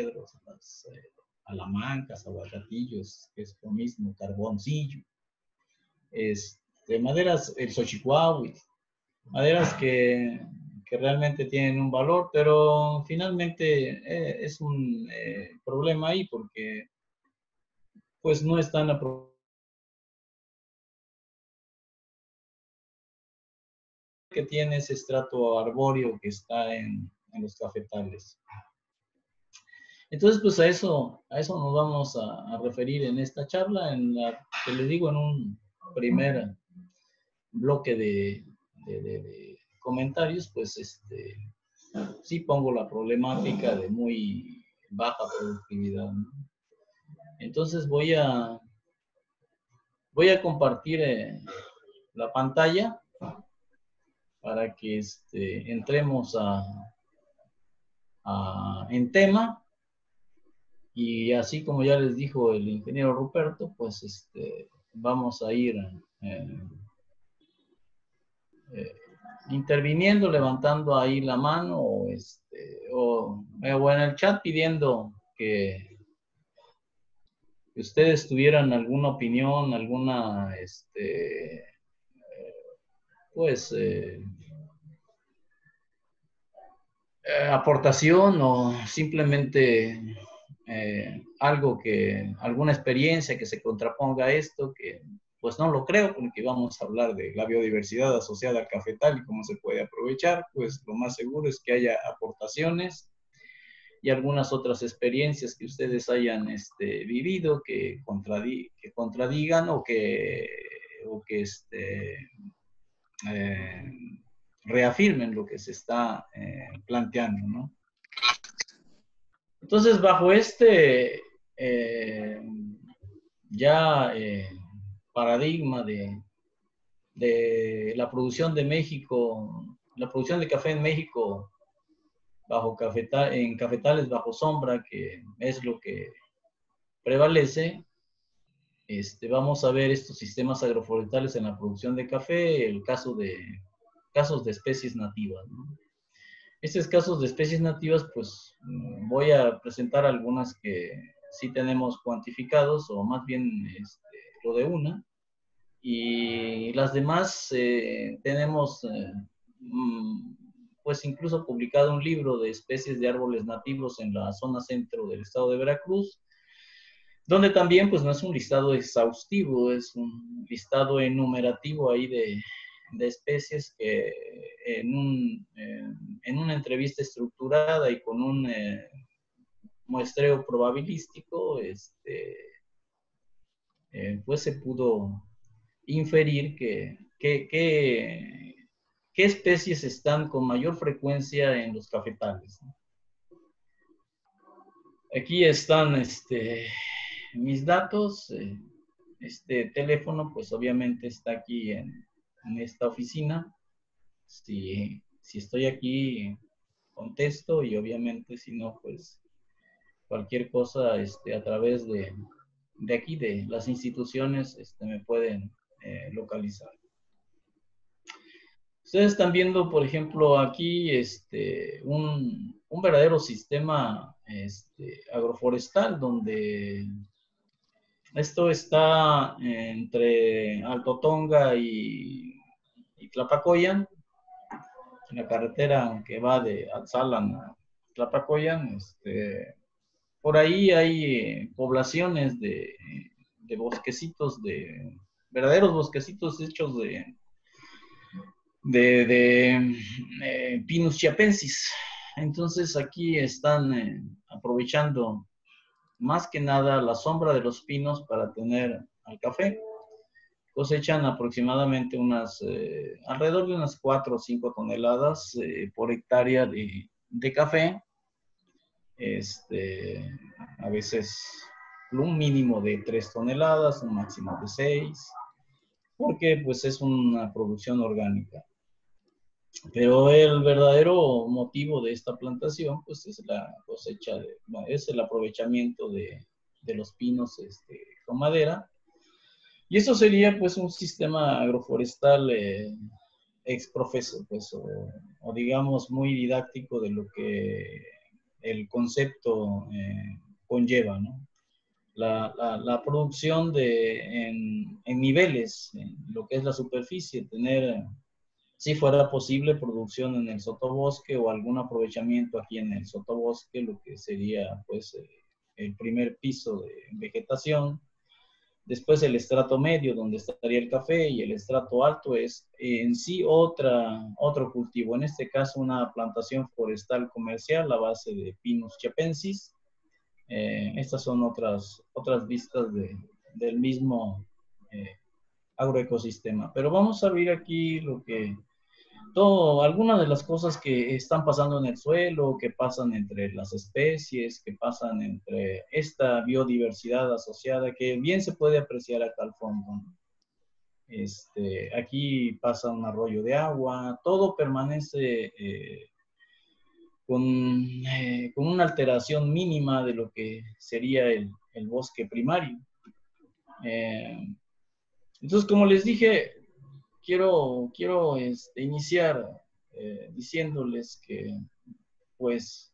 las alamancas, aguacatillos, que es lo mismo, carboncillo, maderas, el xochicuahui, maderas que realmente tienen un valor, pero finalmente es un problema ahí porque pues no están que tiene ese estrato arbóreo que está en los cafetales. Entonces, pues a eso nos vamos a referir en esta charla, en la que les digo, en un primer bloque de comentarios, pues sí pongo la problemática de muy baja productividad, ¿no? Entonces voy a compartir la pantalla para que entremos en tema. Y así como ya les dijo el ingeniero Ruperto, pues vamos a ir interviniendo, levantando ahí la mano o en el chat pidiendo que ustedes tuvieran alguna opinión, alguna pues aportación o simplemente alguna experiencia que se contraponga a esto, que pues no lo creo, porque vamos a hablar de la biodiversidad asociada al cafetal y cómo se puede aprovechar, pues lo más seguro es que haya aportaciones y algunas otras experiencias que ustedes hayan vivido que contradigan o que eh, reafirmen lo que se está planteando, ¿no? Entonces, bajo ya paradigma de la producción de México, la producción de café en México en cafetales bajo sombra, que es lo que prevalece, vamos a ver estos sistemas agroforestales en la producción de café, casos de especies nativas, ¿no? Estos casos de especies nativas, pues voy a presentar algunas que sí tenemos cuantificados, o más bien lo de una, y las demás tenemos, pues incluso publicado un libro de especies de árboles nativos en la zona centro del estado de Veracruz, donde también pues no es un listado exhaustivo, es un listado enumerativo ahí de especies que en una entrevista estructurada y con un muestreo probabilístico, pues se pudo inferir qué especies están con mayor frecuencia en los cafetales, ¿no? Aquí están mis datos. Este teléfono, pues obviamente está aquí en esta oficina. Si estoy aquí, contesto, y obviamente si no, pues cualquier cosa a través de aquí, de las instituciones, me pueden localizar. Ustedes están viendo, por ejemplo, aquí un verdadero sistema agroforestal, donde esto está entre Alto Tonga y Tlapacoyan, en la carretera que va de Atzalan a Tlapacoyan. Por ahí hay poblaciones de bosquecitos, de verdaderos bosquecitos hechos de Pinus chiapensis. Entonces aquí están aprovechando más que nada la sombra de los pinos para tener al café. Cosechan aproximadamente alrededor de unas 4 o 5 toneladas por hectárea de café. A veces un mínimo de 3 toneladas, un máximo de 6, porque pues es una producción orgánica. Pero el verdadero motivo de esta plantación, pues es la cosecha, es el aprovechamiento de los pinos con madera. Y eso sería pues un sistema agroforestal exprofeso, pues, o digamos muy didáctico de lo que el concepto conlleva, ¿no? La producción en niveles, en lo que es la superficie, tener, si fuera posible, producción en el sotobosque o algún aprovechamiento aquí en el sotobosque, lo que sería pues el primer piso de vegetación. Después el estrato medio, donde estaría el café, y el estrato alto es en sí otro cultivo, en este caso una plantación forestal comercial a base de Pinus chiapensis. Estas son otras vistas del mismo agroecosistema. Pero vamos a ver aquí algunas de las cosas que están pasando en el suelo, que pasan entre las especies, que pasan entre esta biodiversidad asociada, que bien se puede apreciar acá al fondo. Aquí pasa un arroyo de agua, todo permanece con una alteración mínima de lo que sería el bosque primario. Entonces, como les dije, quiero iniciar diciéndoles que, pues,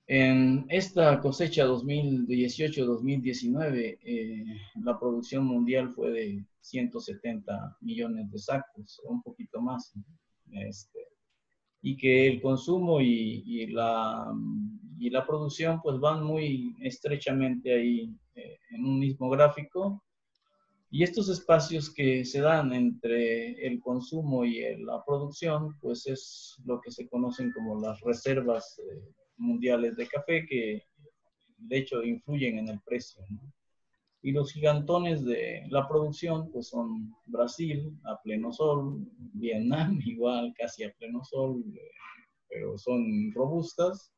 en esta cosecha 2018-2019, la producción mundial fue de 170 millones de sacos, o un poquito más. Y que el consumo y la producción pues van muy estrechamente ahí en un mismo gráfico. Y estos espacios que se dan entre el consumo y la producción, pues es lo que se conocen como las reservas mundiales de café, que de hecho influyen en el precio, ¿no? Y los gigantones de la producción, pues son Brasil a pleno sol, Vietnam igual casi a pleno sol, pero son robustas.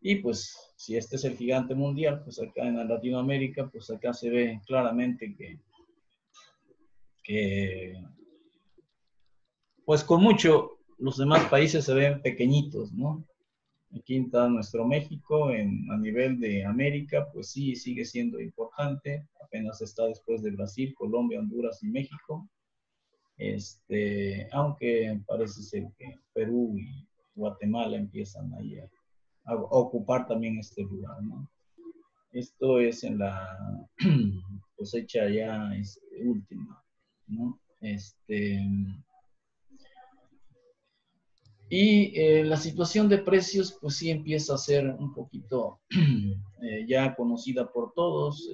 Y pues si este es el gigante mundial, pues acá en Latinoamérica, pues acá se ve claramente que pues con mucho los demás países se ven pequeñitos, ¿no? Aquí está nuestro México a nivel de América, pues sí, sigue siendo importante, apenas está después de Brasil, Colombia, Honduras y México, aunque parece ser que Perú y Guatemala empiezan ahí a ocupar también este lugar, ¿no? Esto es en la cosecha ya última, ¿no? Y la situación de precios, pues sí empieza a ser un poquito ya conocida por todos.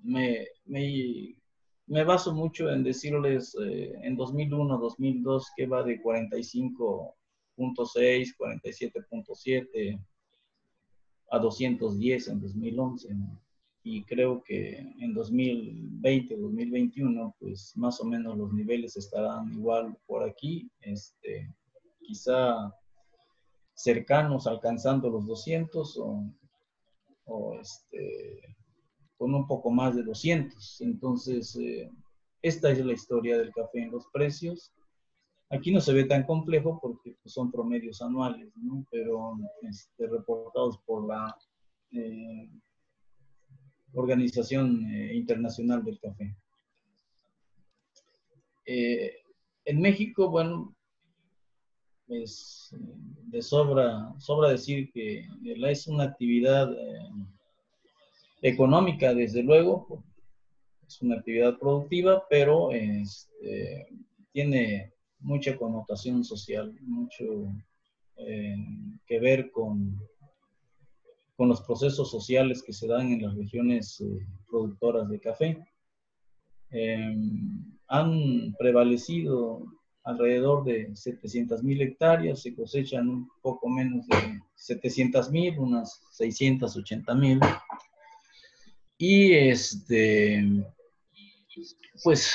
Me baso mucho en decirles en 2001, 2002, que va de 45.6, 47.7 a 210 en 2011, ¿no? Y creo que en 2020, 2021, pues más o menos los niveles estarán igual por aquí, quizá cercanos, alcanzando los 200 o con un poco más de 200. Entonces, esta es la historia del café en los precios. Aquí no se ve tan complejo porque pues, son promedios anuales, ¿no? Pero reportados por la Organización Internacional del Café. En México, bueno, es de sobra decir que es una actividad económica, desde luego, es una actividad productiva, pero tiene mucha connotación social, mucho que ver con los procesos sociales que se dan en las regiones productoras de café. Han prevalecido alrededor de 700,000 hectáreas, se cosechan un poco menos de 700,000, unas 680,000. Y pues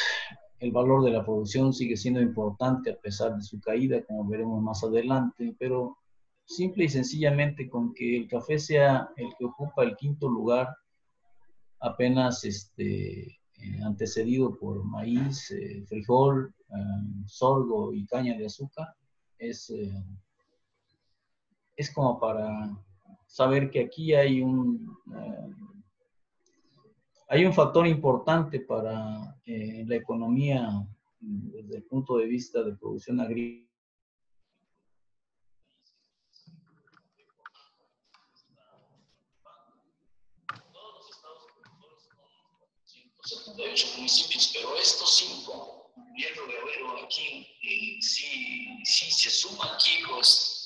el valor de la producción sigue siendo importante a pesar de su caída, como veremos más adelante, pero simple y sencillamente con que el café sea el que ocupa el quinto lugar, apenas antecedido por maíz, frijol, sorgo y caña de azúcar, es como para saber que aquí hay un factor importante para la economía desde el punto de vista de producción agrícola. 78 municipios, pero estos 5, incluyendo Guerrero aquí, sí se suma aquí, pues,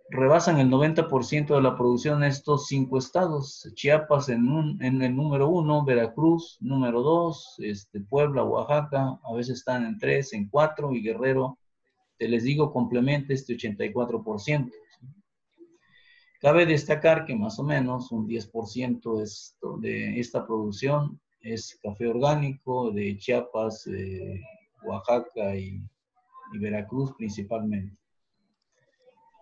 rebasan el 90% de la producción en estos 5 estados. Chiapas en el número 1, Veracruz, número 2, Puebla, Oaxaca, a veces están en 3, en 4, y Guerrero, te les digo, complementa este 84%. Cabe destacar que más o menos un 10% de esta producción es café orgánico de Chiapas, Oaxaca y Veracruz principalmente.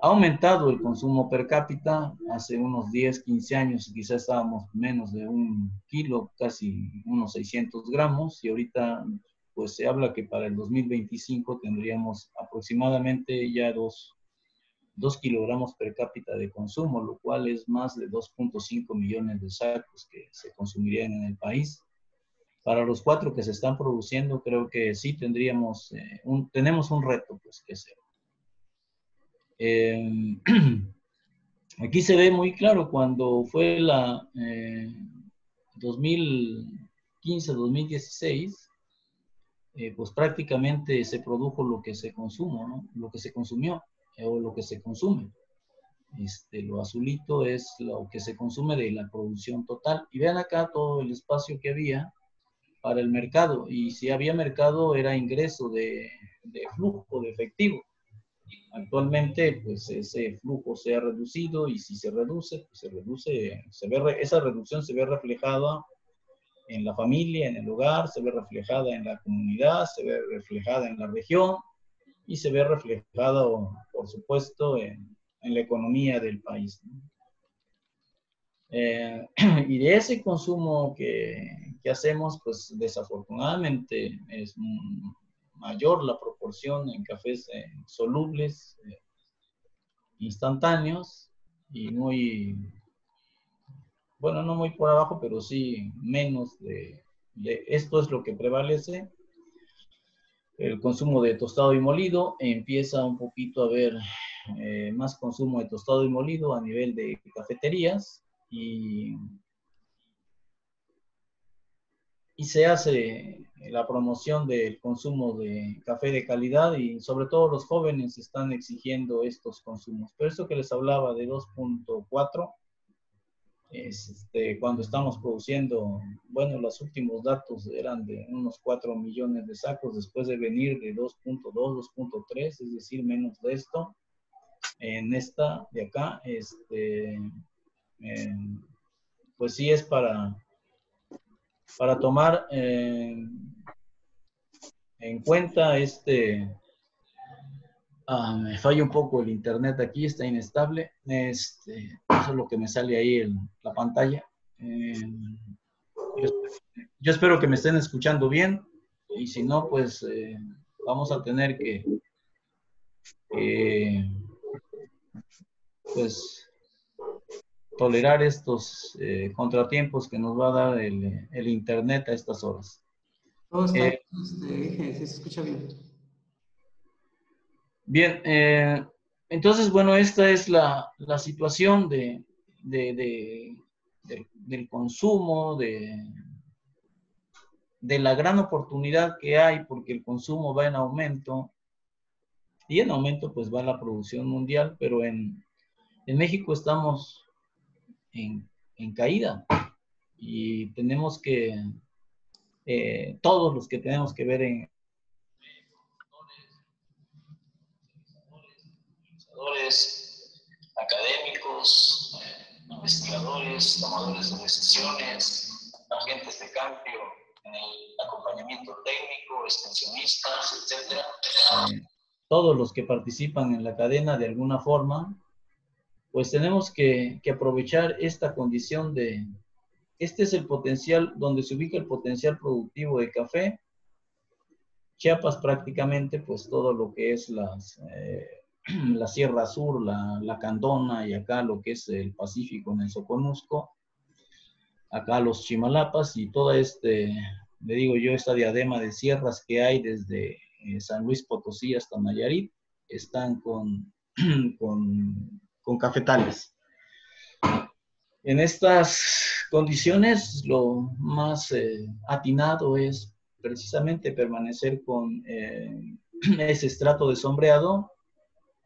Ha aumentado el consumo per cápita. Hace unos 10, 15 años quizás estábamos menos de 1 kilo, casi unos 600 gramos, y ahorita pues se habla que para el 2025 tendríamos aproximadamente ya 2 kilogramos per cápita de consumo, lo cual es más de 2.5 millones de sacos que se consumirían en el país. Para los 4 que se están produciendo, creo que sí tenemos un reto pues, que hacer. Aquí se ve muy claro cuando fue la 2015-2016, pues prácticamente se produjo lo que se consumió, ¿no? Lo que se consumió o lo que se consume. Lo azulito es lo que se consume de la producción total. Y vean acá todo el espacio que había para el mercado. Y si había mercado, era ingreso de flujo de efectivo. Actualmente, pues ese flujo se ha reducido, y si se reduce, pues esa reducción se ve reflejada en la familia, en el hogar, se ve reflejada en la comunidad, se ve reflejada en la región y se ve reflejada, por supuesto, en la economía del país. Y de ese consumo que hacemos, pues desafortunadamente es mayor la proporción en cafés solubles, instantáneos, y bueno, no muy por abajo, pero sí menos de esto es lo que prevalece. El consumo de tostado y molido, empieza un poquito a haber más consumo de tostado y molido a nivel de cafeterías, y se hace la promoción del consumo de café de calidad, y sobre todo los jóvenes están exigiendo estos consumos. Pero eso que les hablaba de 2.4 es cuando estamos produciendo, bueno, los últimos datos eran de unos 4 millones de sacos, después de venir de 2.2, 2.3, es decir, menos de esto. En esta de acá, pues sí es para tomar en cuenta me falla un poco el internet aquí, está inestable. Eso es lo que me sale ahí en la pantalla. Yo espero que me estén escuchando bien, y si no, pues vamos a tener que pues tolerar estos contratiempos que nos va a dar el internet a estas horas. Todo está bien, se escucha bien. Bien, entonces, bueno, esta es la situación del consumo, de la gran oportunidad que hay, porque el consumo va en aumento, y en aumento pues va la producción mundial, pero en México estamos en caída, y tenemos que, todos los que tenemos que ver en académicos, investigadores, tomadores de decisiones, agentes de cambio en el acompañamiento técnico, extensionistas, etcétera. Todos los que participan en la cadena de alguna forma, pues tenemos que aprovechar esta condición de, este es el potencial, donde se ubica el potencial productivo de café. Chiapas prácticamente, pues todo lo que es la Sierra Sur, la Candona, y acá lo que es el Pacífico en el Soconusco, acá los Chimalapas, y toda le digo yo, esta diadema de sierras que hay desde San Luis Potosí hasta Nayarit, están con cafetales. En estas condiciones, lo más atinado es precisamente permanecer con ese estrato de sombreado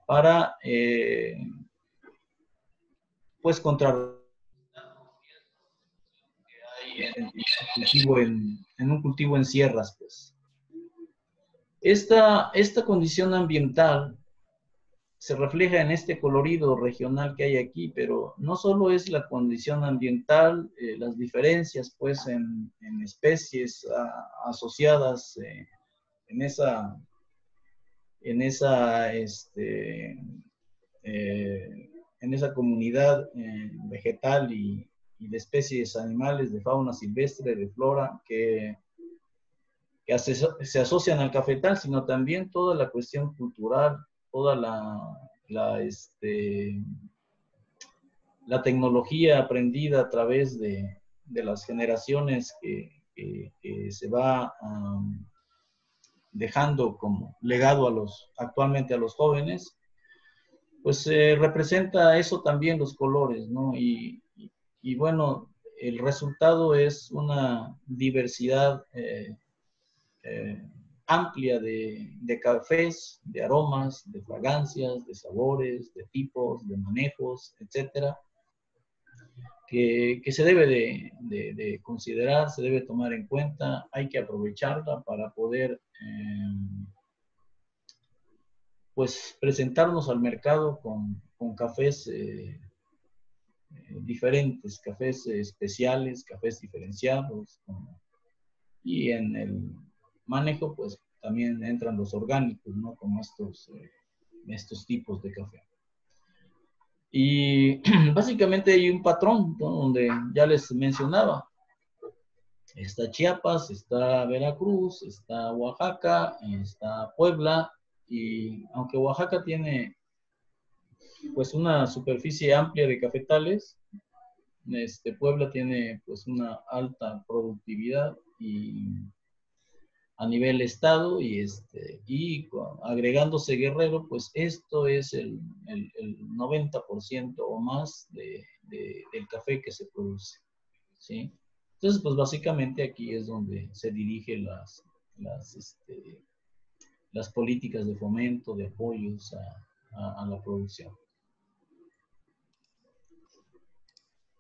para, pues, contrarrestar en un cultivo en sierras, pues. Esta condición ambiental se refleja en este colorido regional que hay aquí, pero no solo es la condición ambiental, las diferencias pues en especies asociadas en esa, en esa comunidad vegetal y de especies animales, de fauna silvestre, de flora, que se asocian al cafetal, sino también toda la cuestión cultural, toda la tecnología aprendida a través de las generaciones que se va dejando como legado actualmente a los jóvenes, pues representa eso también los colores, ¿no? Y bueno, el resultado es una diversidad amplia de cafés, de aromas, de fragancias, de sabores, de tipos, de manejos, etcétera, que se debe de considerar, se debe tomar en cuenta, hay que aprovecharla para poder pues presentarnos al mercado con cafés diferentes, cafés especiales, cafés diferenciados, y en el manejo pues también entran los orgánicos, ¿no? Como estos tipos de café. Y básicamente hay un patrón, ¿no? Donde ya les mencionaba, está Chiapas, está Veracruz, está Oaxaca, está Puebla, y aunque Oaxaca tiene pues una superficie amplia de cafetales, Puebla tiene pues una alta productividad y a nivel estado y agregándose Guerrero, pues esto es el 90% o más del café que se produce, ¿sí? Entonces, pues básicamente aquí es donde se dirigen las políticas de fomento, de apoyos a la producción.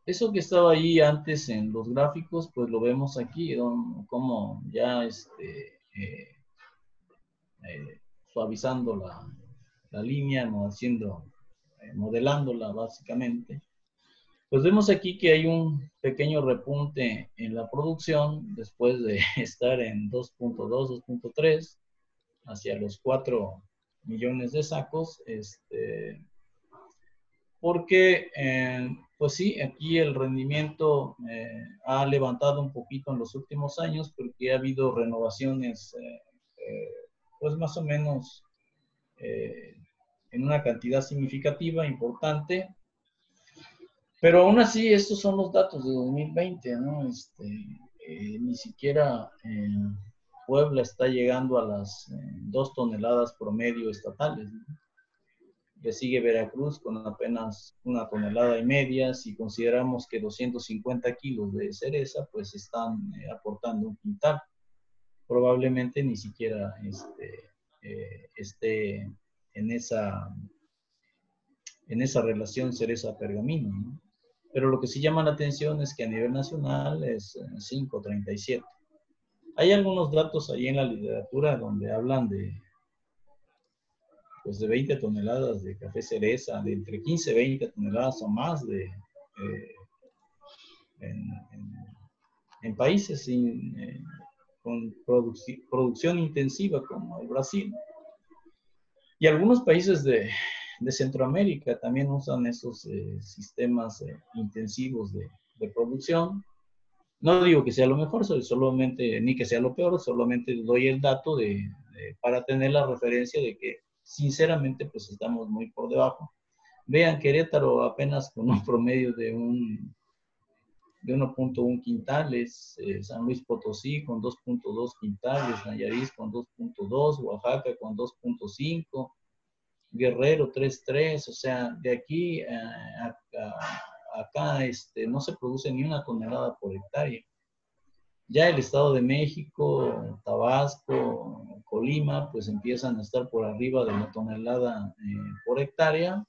Eso que estaba ahí antes en los gráficos, pues lo vemos aquí, como ya suavizando la línea, ¿no? Modelándola básicamente. Pues vemos aquí que hay un pequeño repunte en la producción después de estar en 2.2, 2.3 hacia los 4 millones de sacos, porque pues sí, aquí el rendimiento ha levantado un poquito en los últimos años porque ha habido renovaciones pues más o menos en una cantidad significativa, importante, pero aún así estos son los datos de 2020, ¿no? Ni siquiera Puebla está llegando a las 2 toneladas promedio estatales, ¿no? Le sigue Veracruz con apenas 1,5 toneladas. Si consideramos que 250 kilos de cereza, pues están aportando un quintal. Probablemente ni siquiera esté en esa relación cereza-pergamino, ¿no? Pero lo que sí llama la atención es que a nivel nacional es 5.37. Hay algunos datos ahí en la literatura donde hablan pues de 20 toneladas de café cereza, de entre 15 y 20 toneladas o más en países con producción intensiva como el Brasil. Y algunos países de Centroamérica también usan esos sistemas intensivos de producción. No digo que sea lo mejor, solamente, ni que sea lo peor, solamente doy el dato para tener la referencia de que sinceramente pues estamos muy por debajo. Vean Querétaro apenas con un promedio de 1.1 quintales, San Luis Potosí con 2.2 quintales, Nayarit con 2.2, Oaxaca con 2.5, Guerrero 3.3, o sea, de aquí acá no se produce ni una tonelada por hectárea. Ya el Estado de México, Tabasco, Colima, pues empiezan a estar por arriba de la tonelada por hectárea,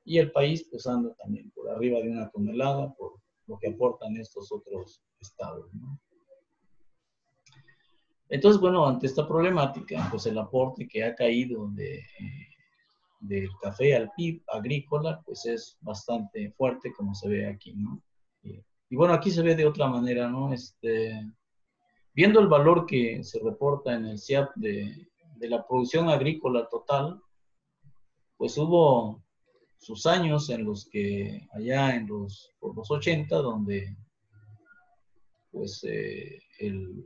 y el país pues anda también por arriba de una tonelada por lo que aportan estos otros estados, ¿no? Entonces, bueno, ante esta problemática, pues el aporte que ha caído del café al PIB agrícola, pues es bastante fuerte, como se ve aquí, ¿no? Y bueno, aquí se ve de otra manera, ¿no? Viendo el valor que se reporta en el CIAP de la producción agrícola total, pues hubo sus años en los que allá por los 80, donde pues el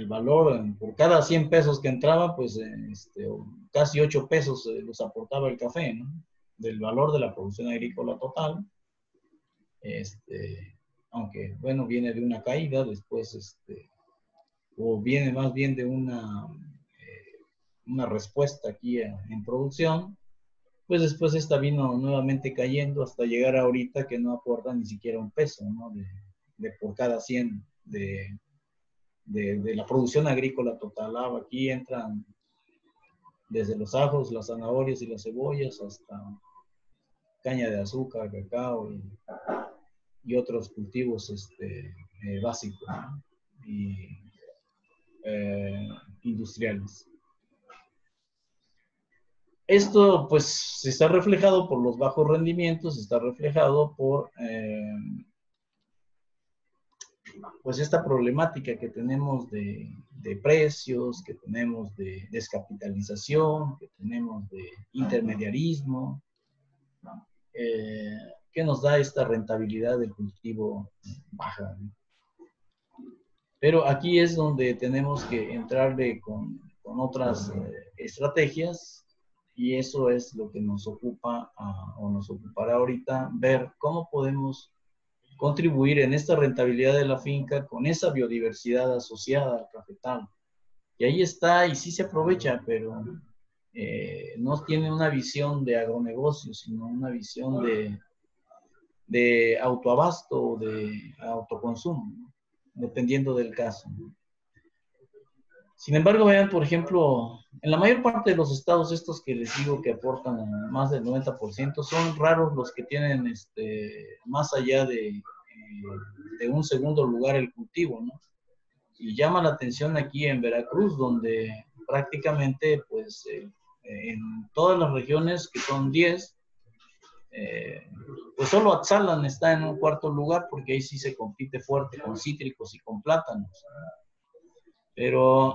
valor por cada 100 pesos que entraba, pues casi 8 pesos los aportaba el café, ¿no? Del valor de la producción agrícola total. Aunque, bueno, viene de una caída, después, o viene más bien de una respuesta aquí en producción, pues después esta vino nuevamente cayendo hasta llegar ahorita que no aporta ni siquiera un peso, ¿no? De por cada 100 de la producción agrícola total. Aquí entran desde los ajos, las zanahorias y las cebollas hasta caña de azúcar, cacao y otros cultivos básicos, ¿no? Y industriales. Esto pues se está reflejado por los bajos rendimientos, está reflejado por pues esta problemática que tenemos de precios, que tenemos de descapitalización, que tenemos de intermediarismo, que nos da esta rentabilidad del cultivo baja, ¿no? Pero aquí es donde tenemos que entrarle con otras estrategias, y eso es lo que nos ocupa o nos ocupará ahorita, ver cómo podemos contribuir en esta rentabilidad de la finca con esa biodiversidad asociada al cafetal. Y ahí está, y sí se aprovecha, pero no tiene una visión de agronegocio, sino una visión de autoabasto, de autoconsumo, ¿no? Dependiendo del caso, ¿no? Sin embargo, vean, por ejemplo, en la mayor parte de los estados estos que les digo que aportan más del 90%, son raros los que tienen más allá de un segundo lugar el cultivo, ¿no? Y llama la atención aquí en Veracruz, donde prácticamente, pues, en todas las regiones, que son 10, pues solo Atzalan está en un cuarto lugar, porque ahí sí se compite fuerte con cítricos y con plátanos. Pero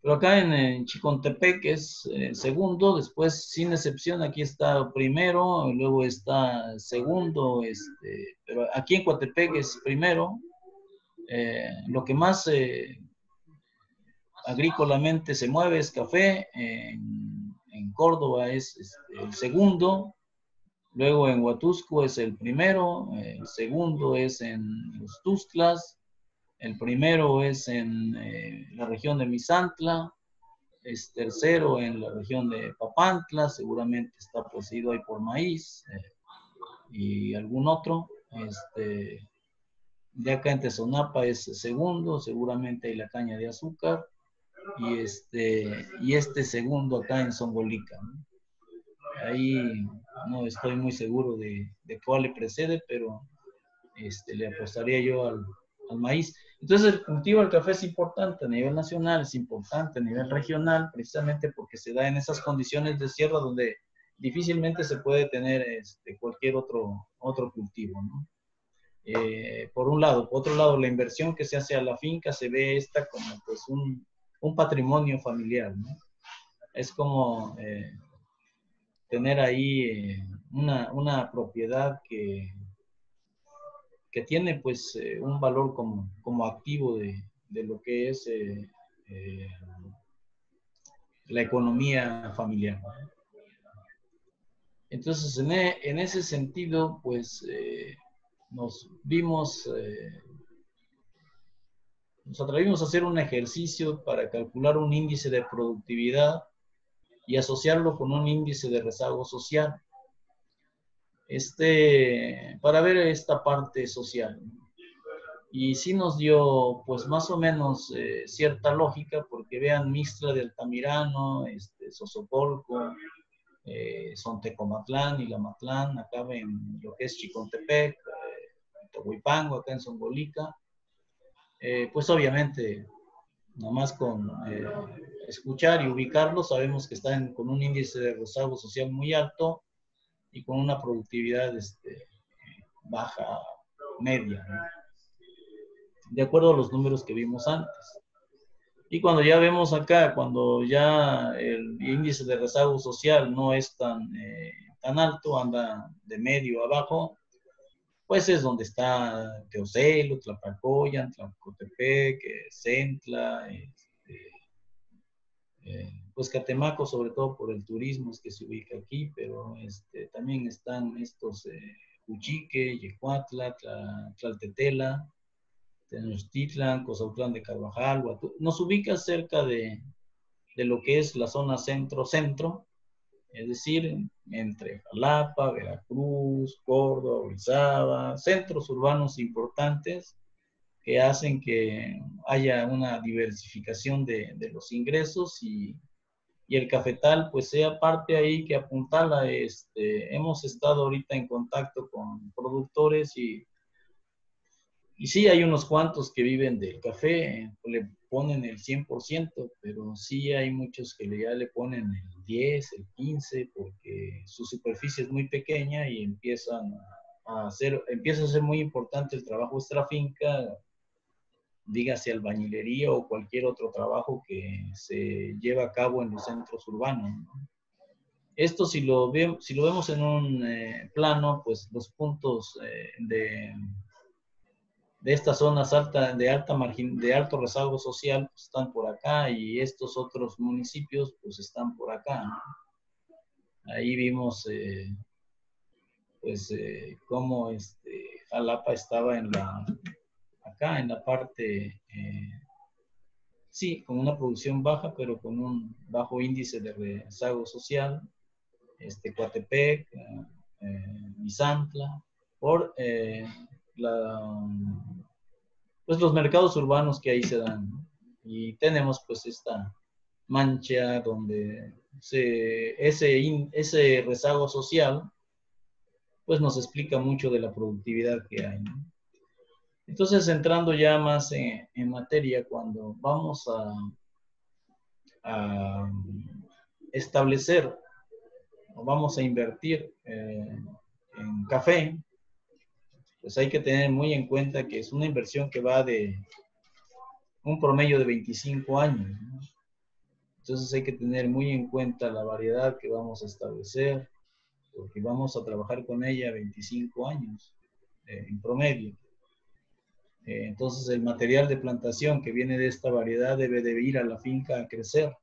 acá en Chicontepec es segundo, después sin excepción aquí está primero, luego está segundo, pero aquí en Coatepec es primero. Lo que más agrícolamente se mueve es café. En Córdoba es el segundo, luego en Huatusco es el primero, el segundo es en los Tuxtlas, el primero es en la región de Misantla, es tercero en la región de Papantla, seguramente está poseído ahí por maíz y algún otro. De acá en Tezonapa es segundo, seguramente hay la caña de azúcar, y este segundo acá en Zongolica, ¿no? Ahí no estoy muy seguro de cuál le precede, pero le apostaría yo al maíz. Entonces el cultivo del café es importante a nivel nacional, es importante a nivel regional, precisamente porque se da en esas condiciones de sierra donde difícilmente se puede tener cualquier otro cultivo, ¿no? Por un lado. Por otro lado, la inversión que se hace a la finca se ve esta como pues un patrimonio familiar, ¿no? Es como tener ahí una propiedad que tiene pues un valor como activo de lo que es la economía familiar. Entonces, en ese sentido, pues nos atrevimos a hacer un ejercicio para calcular un índice de productividad y asociarlo con un índice de rezago social. Para ver esta parte social. Y sí nos dio, pues, más o menos cierta lógica, porque vean Mixtla de Altamirano, Sosopolco, Sontecomatlán y Lamatlán, acá en lo que es Chicontepec, Tohuipango, acá en Zongolica, pues obviamente, nomás con escuchar y ubicarlo, sabemos que están con un índice de rezago social muy alto y con una productividad baja, media, ¿no? De acuerdo a los números que vimos antes. Y cuando ya vemos acá, cuando ya el índice de rezago social no es tan alto, anda de medio abajo, pues es donde está Teocelo, Tlapacoyan, Tlacotepec, Centla, pues Catemaco, sobre todo por el turismo es que se ubica aquí, pero también están estos Uchique, Yecuatla, Tlaltetela, Tenochtitlan, Cozautlán de Carvajal, nos ubica cerca de lo que es la zona centro-centro, es decir, entre Jalapa, Veracruz, Córdoba, Orizaba, centros urbanos importantes que hacen que haya una diversificación de los ingresos y el cafetal pues sea parte ahí que apuntala. Hemos estado ahorita en contacto con productores y sí, hay unos cuantos que viven del café, le ponen el 100%, pero sí hay muchos que ya le ponen el 10, el 15, porque su superficie es muy pequeña y empieza a ser muy importante el trabajo extrafinca, dígase albañilería o cualquier otro trabajo que se lleva a cabo en los centros urbanos, ¿no? Esto si lo vemos en un plano, pues los puntos de estas zonas de alto rezago social pues, están por acá y estos otros municipios pues están por acá, ¿no? Ahí vimos pues cómo Jalapa estaba acá en la parte, sí, con una producción baja, pero con un bajo índice de rezago social, Coatepec, Misantla, por pues los mercados urbanos que ahí se dan, ¿no? Y tenemos pues esta mancha donde ese rezago social pues nos explica mucho de la productividad que hay, ¿no? Entonces, entrando ya más en materia, cuando vamos a establecer o vamos a invertir en café, pues hay que tener muy en cuenta que es una inversión que va de un promedio de 25 años, ¿no? Entonces hay que tener muy en cuenta la variedad que vamos a establecer, porque vamos a trabajar con ella 25 años en promedio. Entonces el material de plantación que viene de esta variedad debe de ir a la finca a crecer.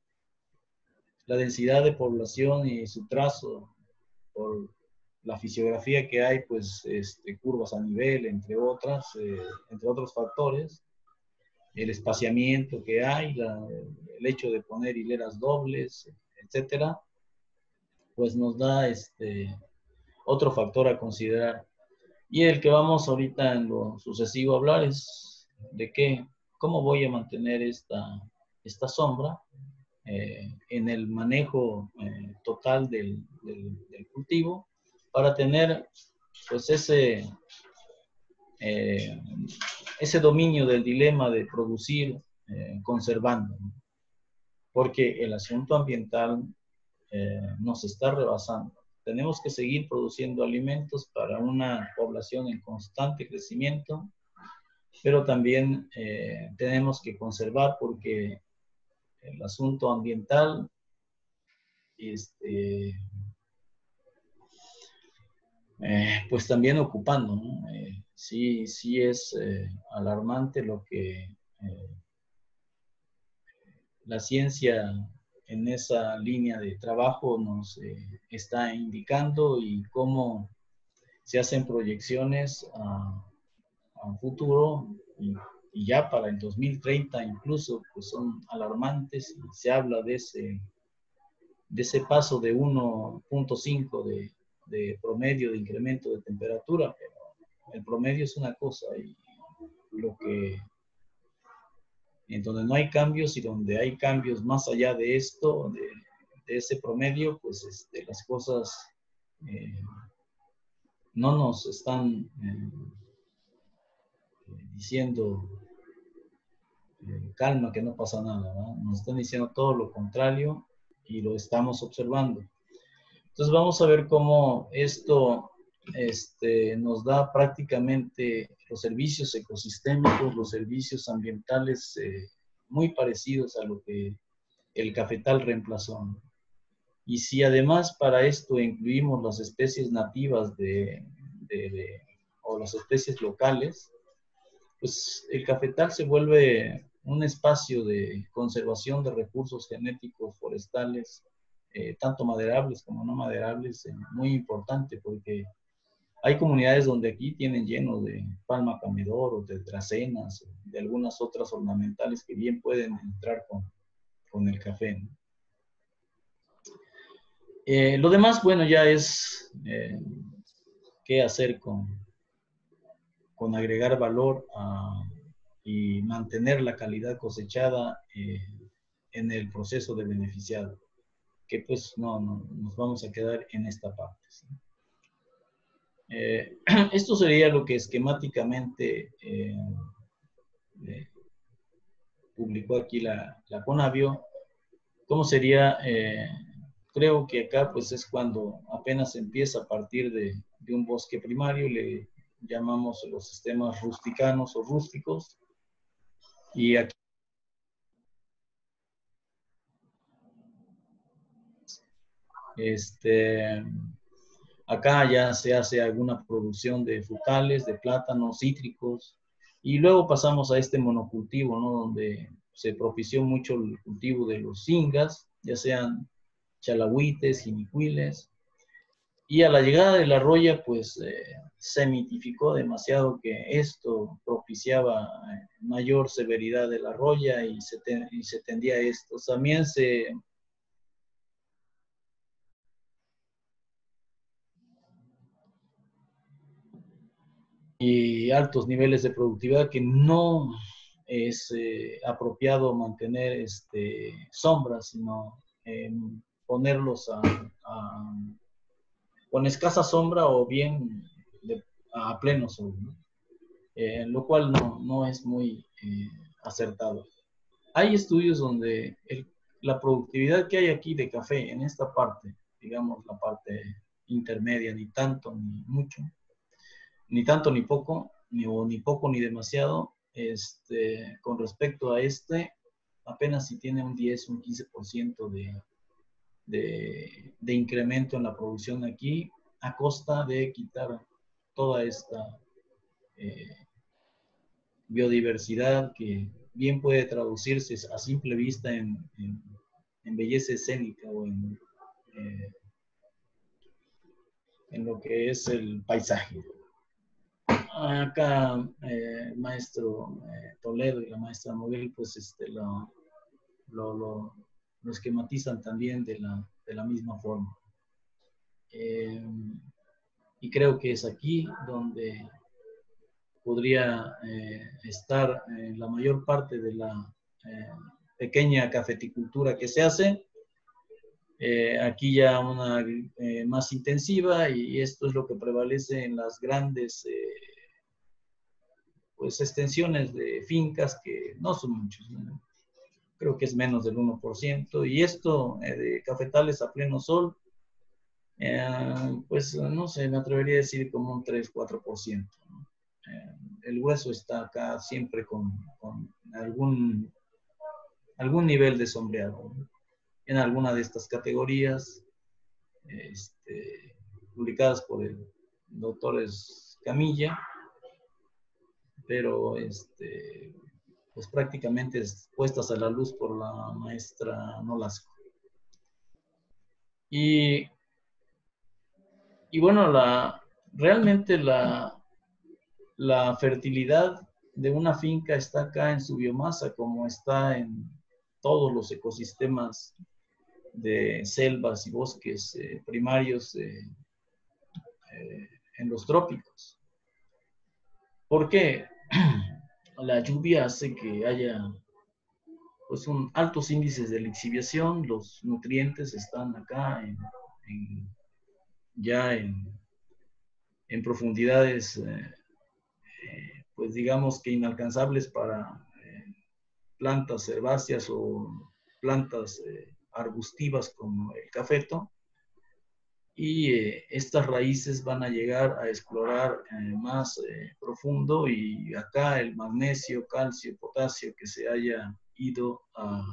La densidad de población y su trazo, por la fisiografía que hay, pues curvas a nivel, entre otros factores, el espaciamiento que hay, el hecho de poner hileras dobles, etcétera, pues nos da otro factor a considerar. Y el que vamos ahorita en lo sucesivo a hablar es de cómo voy a mantener esta sombra en el manejo total del cultivo para tener pues ese dominio del dilema de producir conservando, ¿no? Porque el asunto ambiental nos está rebasando. Tenemos que seguir produciendo alimentos para una población en constante crecimiento, pero también tenemos que conservar porque el asunto ambiental pues también ocupando, ¿no? Sí es alarmante lo que la ciencia en esa línea de trabajo nos está indicando y cómo se hacen proyecciones a un futuro y ya para el 2030 incluso, pues son alarmantes y se habla de ese paso de 1.5 de promedio de incremento de temperatura, pero el promedio es una cosa y lo que en donde no hay cambios y donde hay cambios más allá de esto, de ese promedio, pues las cosas no nos están diciendo calma, que no pasa nada, ¿verdad? Nos están diciendo todo lo contrario y lo estamos observando. Entonces vamos a ver cómo esto nos da prácticamente los servicios ecosistémicos, los servicios ambientales muy parecidos a lo que el cafetal reemplazó. Y si además para esto incluimos las especies nativas o las especies locales, pues el cafetal se vuelve un espacio de conservación de recursos genéticos forestales, tanto maderables como no maderables, muy importante, porque hay comunidades donde aquí tienen lleno de palma camedor o de dracenas, de algunas otras ornamentales que bien pueden entrar con el café, ¿no? Lo demás, bueno, ya es qué hacer con agregar valor y mantener la calidad cosechada en el proceso de beneficiado, que pues no nos vamos a quedar en esta parte, ¿sí? Esto sería lo que esquemáticamente publicó aquí la Conavio. ¿Cómo sería? Creo que acá pues es cuando apenas empieza a partir de un bosque primario, le llamamos los sistemas rusticanos o rústicos, y aquí acá ya se hace alguna producción de frutales, de plátanos, cítricos, y luego pasamos a este monocultivo, ¿no? Donde se propició mucho el cultivo de los zingas, ya sean chalagüites, jinicuiles, y a la llegada de la roya, pues se mitificó demasiado que esto propiciaba mayor severidad de la roya y se tendía a esto. También y altos niveles de productividad que no es apropiado mantener sombras, sino ponerlos con escasa sombra o bien a pleno sol, ¿no? Lo cual no es muy acertado. Hay estudios donde la productividad que hay aquí de café en esta parte, digamos la parte intermedia, ni tanto ni mucho, ni tanto ni poco, ni poco ni demasiado, con respecto a apenas si tiene un 10, un 15% de incremento en la producción aquí, a costa de quitar toda esta biodiversidad que bien puede traducirse a simple vista en belleza escénica o en lo que es el paisaje. Acá el maestro Toledo y la maestra Moguel pues lo esquematizan también de la misma forma. Y creo que es aquí donde podría estar la mayor parte de la pequeña cafeticultura que se hace. Aquí ya una más intensiva, y esto es lo que prevalece en las grandes pues extensiones de fincas, que no son muchos, ¿no? Creo que es menos del 1%, y esto de cafetales a pleno sol, pues no sé, me atrevería a decir como un 3-4%, ¿no? El hueso está acá siempre con algún nivel de sombreado, ¿no? En alguna de estas categorías publicadas por el doctor Camilla, pero pues prácticamente puestas a la luz por la maestra Nolasco. Y bueno, realmente la fertilidad de una finca está acá en su biomasa, como está en todos los ecosistemas de selvas y bosques primarios en los trópicos. ¿Por qué? La lluvia hace que haya pues altos índices de lixiviación, los nutrientes están acá ya en profundidades pues digamos que inalcanzables para plantas herbáceas o plantas arbustivas como el cafeto, y estas raíces van a llegar a explorar más profundo, y acá el magnesio, calcio, potasio que se haya ido a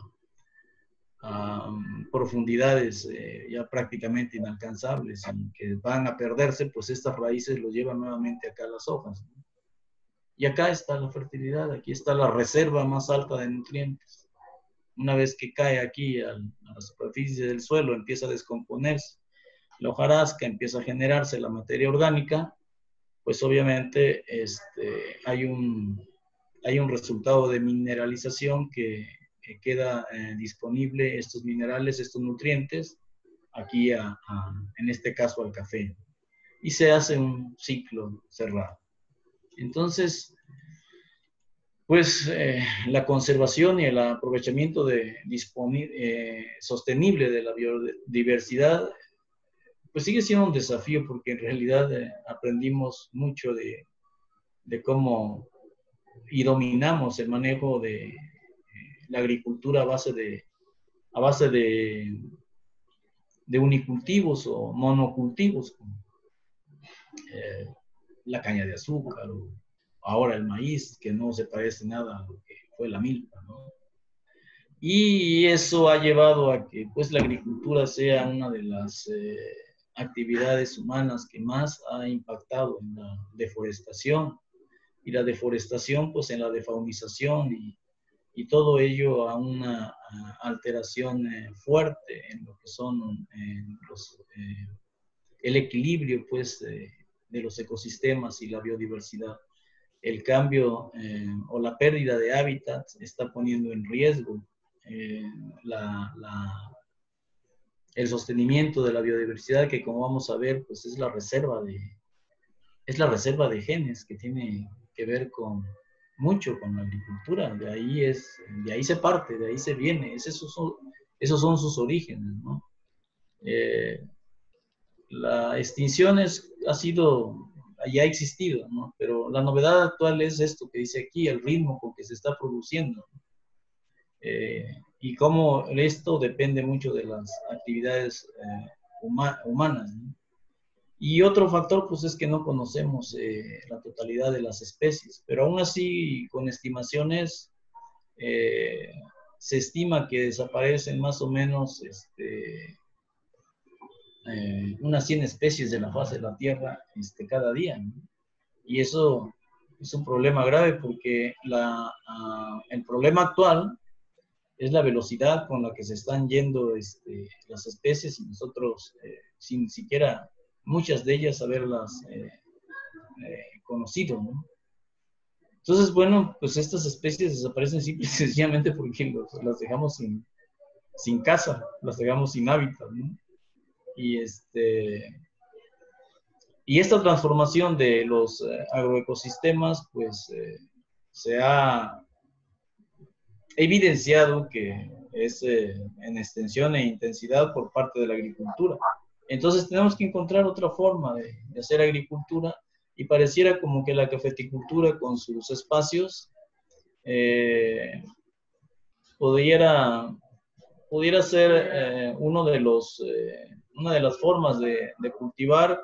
profundidades ya prácticamente inalcanzables y que van a perderse, pues estas raíces lo llevan nuevamente acá a las hojas, ¿no? Y acá está la fertilidad, aquí está la reserva más alta de nutrientes. Una vez que cae aquí a la superficie del suelo, empieza a descomponerse, la hojarasca, empieza a generarse la materia orgánica, pues obviamente hay un resultado de mineralización que queda disponible estos minerales, estos nutrientes, aquí en este caso al café. Y se hace un ciclo cerrado. Entonces, pues la conservación y el aprovechamiento sostenible de la biodiversidad, pues sigue siendo un desafío, porque en realidad aprendimos mucho de cómo y dominamos el manejo de la agricultura a base de unicultivos o monocultivos, como la caña de azúcar o ahora el maíz, que no se parece nada a lo que fue la milpa, ¿no? Y eso ha llevado a que pues la agricultura sea una de las actividades humanas que más ha impactado en la deforestación, y la deforestación pues en la defaunización, y todo ello a una alteración fuerte en lo que son el equilibrio pues de los ecosistemas y la biodiversidad. El cambio o la pérdida de hábitat está poniendo en riesgo eh, el sostenimiento de la biodiversidad, que como vamos a ver pues es la reserva de genes, que tiene que ver mucho con la agricultura. De ahí se parte, de ahí se viene, esos son sus orígenes, ¿no? La extinción ya ha existido, ¿no? Pero la novedad actual es esto que dice aquí, el ritmo con que se está produciendo, y cómo esto depende mucho de las actividades humanas, ¿no? Y otro factor, pues, es que no conocemos la totalidad de las especies, pero aún así, con estimaciones, se estima que desaparecen más o menos unas 100 especies de la faz de la Tierra cada día, ¿no? Y eso es un problema grave, porque el problema actual es la velocidad con la que se están yendo las especies, y nosotros sin siquiera muchas de ellas haberlas conocido, ¿no? Entonces, bueno, pues estas especies desaparecen simple y sencillamente porque las dejamos sin casa, las dejamos sin hábitat, ¿no? Y esta transformación de los agroecosistemas, pues se ha evidenciado que es en extensión e intensidad por parte de la agricultura. Entonces tenemos que encontrar otra forma de hacer agricultura, y pareciera como que la cafeticultura, con sus espacios, pudiera ser una de las formas de cultivar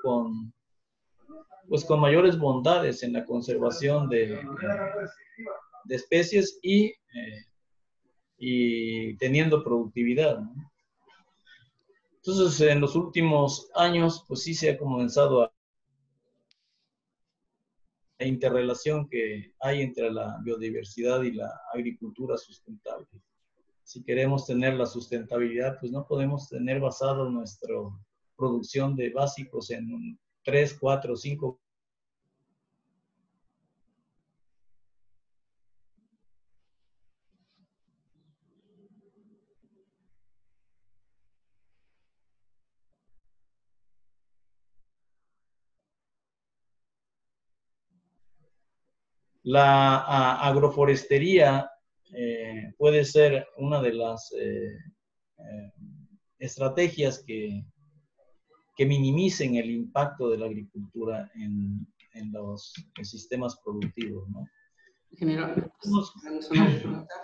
pues con mayores bondades en la conservación de especies y teniendo productividad, ¿no? Entonces, en los últimos años, pues sí se ha comenzado a la interrelación que hay entre la biodiversidad y la agricultura sustentable. Si queremos tener la sustentabilidad, pues no podemos tener basado nuestra producción de básicos en 3, 4, 5. La agroforestería puede ser una de las estrategias que minimicen el impacto de la agricultura en los sistemas productivos, ¿no? Ingeniero, tenemos una pregunta.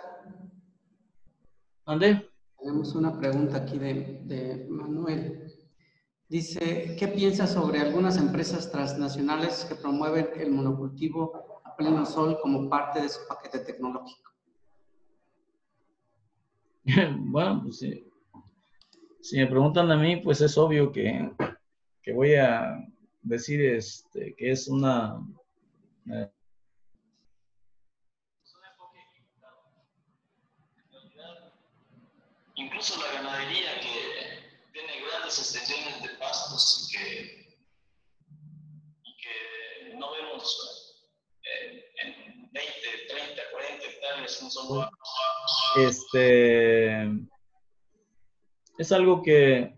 ¿Ande? Tenemos una pregunta aquí de Manuel. Dice, ¿qué piensa sobre algunas empresas transnacionales que promueven el monocultivo a pleno sol como parte de su paquete tecnológico? Bueno, pues sí. Si me preguntan a mí, pues es obvio que voy a decir que es una... Incluso la ganadería que tiene grandes extensiones de pastos y que no vemos en 20, 30, 40 hectáreas un solo año. Es algo que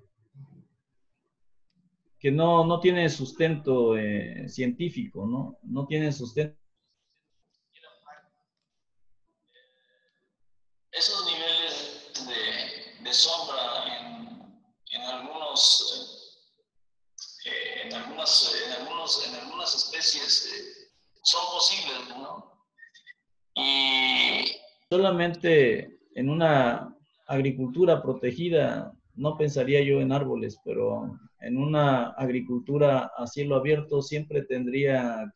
no tiene sustento científico, ¿no? No tiene sustento. Esos niveles de sombra en algunas especies son posibles, ¿no? Y solamente en una agricultura protegida, no pensaría yo en árboles, pero en una agricultura a cielo abierto siempre tendría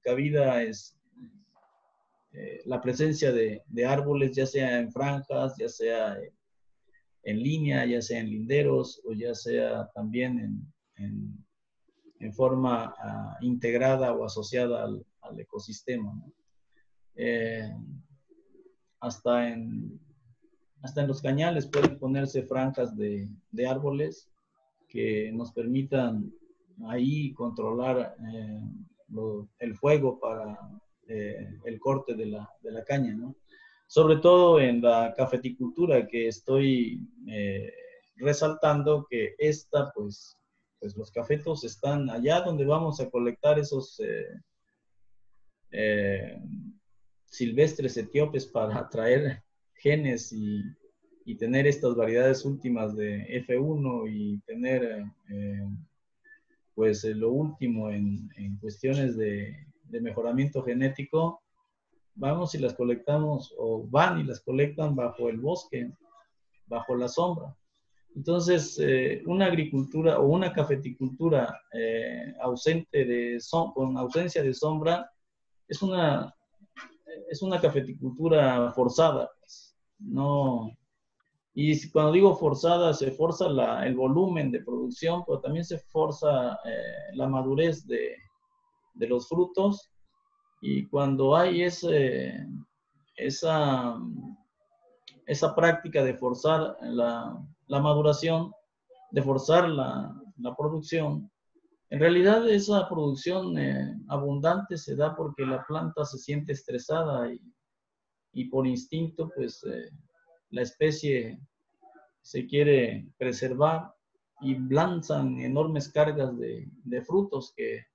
cabida la presencia de árboles, ya sea en franjas, ya sea en línea, ya sea en linderos o ya sea también en forma integrada o asociada al ecosistema, ¿no? Hasta en los cañales pueden ponerse franjas de árboles que nos permitan ahí controlar el fuego para el corte de la caña, ¿no? Sobre todo en la cafeticultura que estoy resaltando que pues los cafetos están allá donde vamos a colectar esos silvestres etíopes para traer genes y tener estas variedades últimas de F1 y tener pues lo último en cuestiones de mejoramiento genético, vamos y las colectamos o van y las colectan bajo el bosque, bajo la sombra. Entonces, una agricultura o una cafeticultura con ausencia de sombra es una cafeticultura forzada, pues. No, y cuando digo forzada, se forza el volumen de producción, pero también se forza la madurez de los frutos. Y cuando hay esa práctica de forzar la maduración, de forzar la producción, en realidad esa producción abundante se da porque la planta se siente estresada y por instinto, pues la especie se quiere preservar y lanzan enormes cargas de frutos que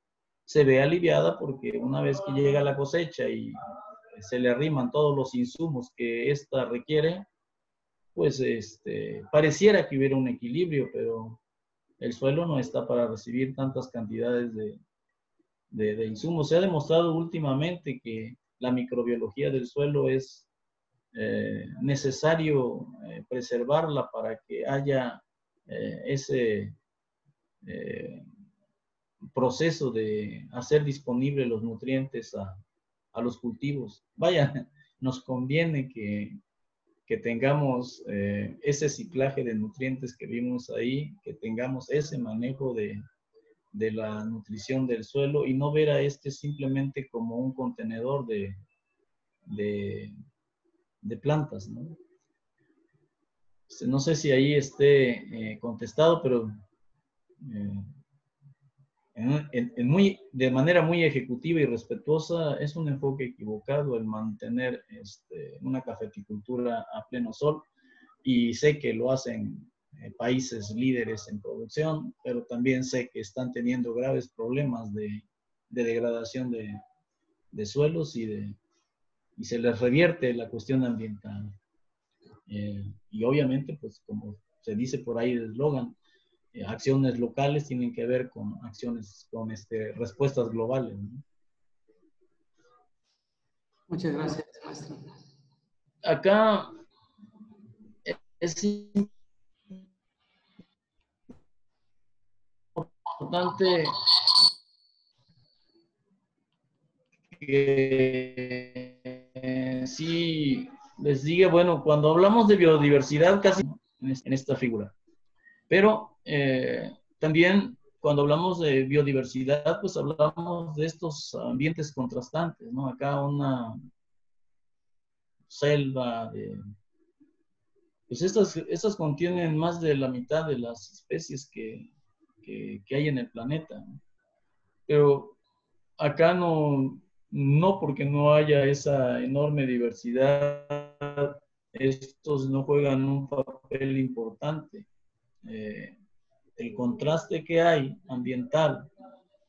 se ve aliviada porque una vez que llega la cosecha y se le arriman todos los insumos que ésta requiere, pues pareciera que hubiera un equilibrio, pero el suelo no está para recibir tantas cantidades de insumos. Se ha demostrado últimamente que la microbiología del suelo es necesario preservarla para que haya ese proceso de hacer disponibles los nutrientes a los cultivos. Vaya, nos conviene que tengamos ese ciclaje de nutrientes que vimos ahí, que tengamos ese manejo de la nutrición del suelo y no ver a simplemente como un contenedor de plantas, ¿no? No sé si ahí esté contestado, pero de manera muy ejecutiva y respetuosa, es un enfoque equivocado el mantener una cafeticultura a pleno sol, y sé que lo hacen países líderes en producción, pero también sé que están teniendo graves problemas de degradación de suelos y se les revierte la cuestión ambiental. Y obviamente, pues como se dice por ahí el eslogan, acciones locales tienen que ver con acciones, con respuestas globales, ¿no? Muchas gracias, maestro. Acá es importante que sí les diga, bueno, cuando hablamos de biodiversidad, casi en esta figura, pero también cuando hablamos de biodiversidad, pues hablamos de estos ambientes contrastantes, ¿no? Acá una selva, pues estas contienen más de la mitad de las especies que hay en el planeta, ¿no? Pero acá no porque no haya esa enorme diversidad, estos no juegan un papel importante. El contraste que hay ambiental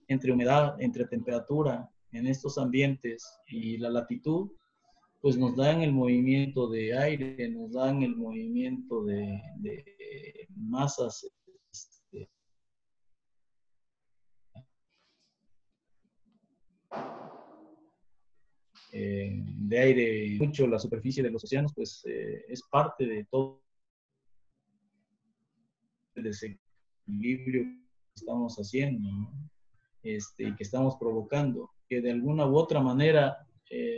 entre humedad, entre temperatura en estos ambientes y la latitud, pues nos dan el movimiento de aire, nos dan el movimiento de masas de aire, mucho la superficie de los océanos, pues es parte de todo el desequilibrio que estamos haciendo, ¿no? Y que estamos provocando, que de alguna u otra manera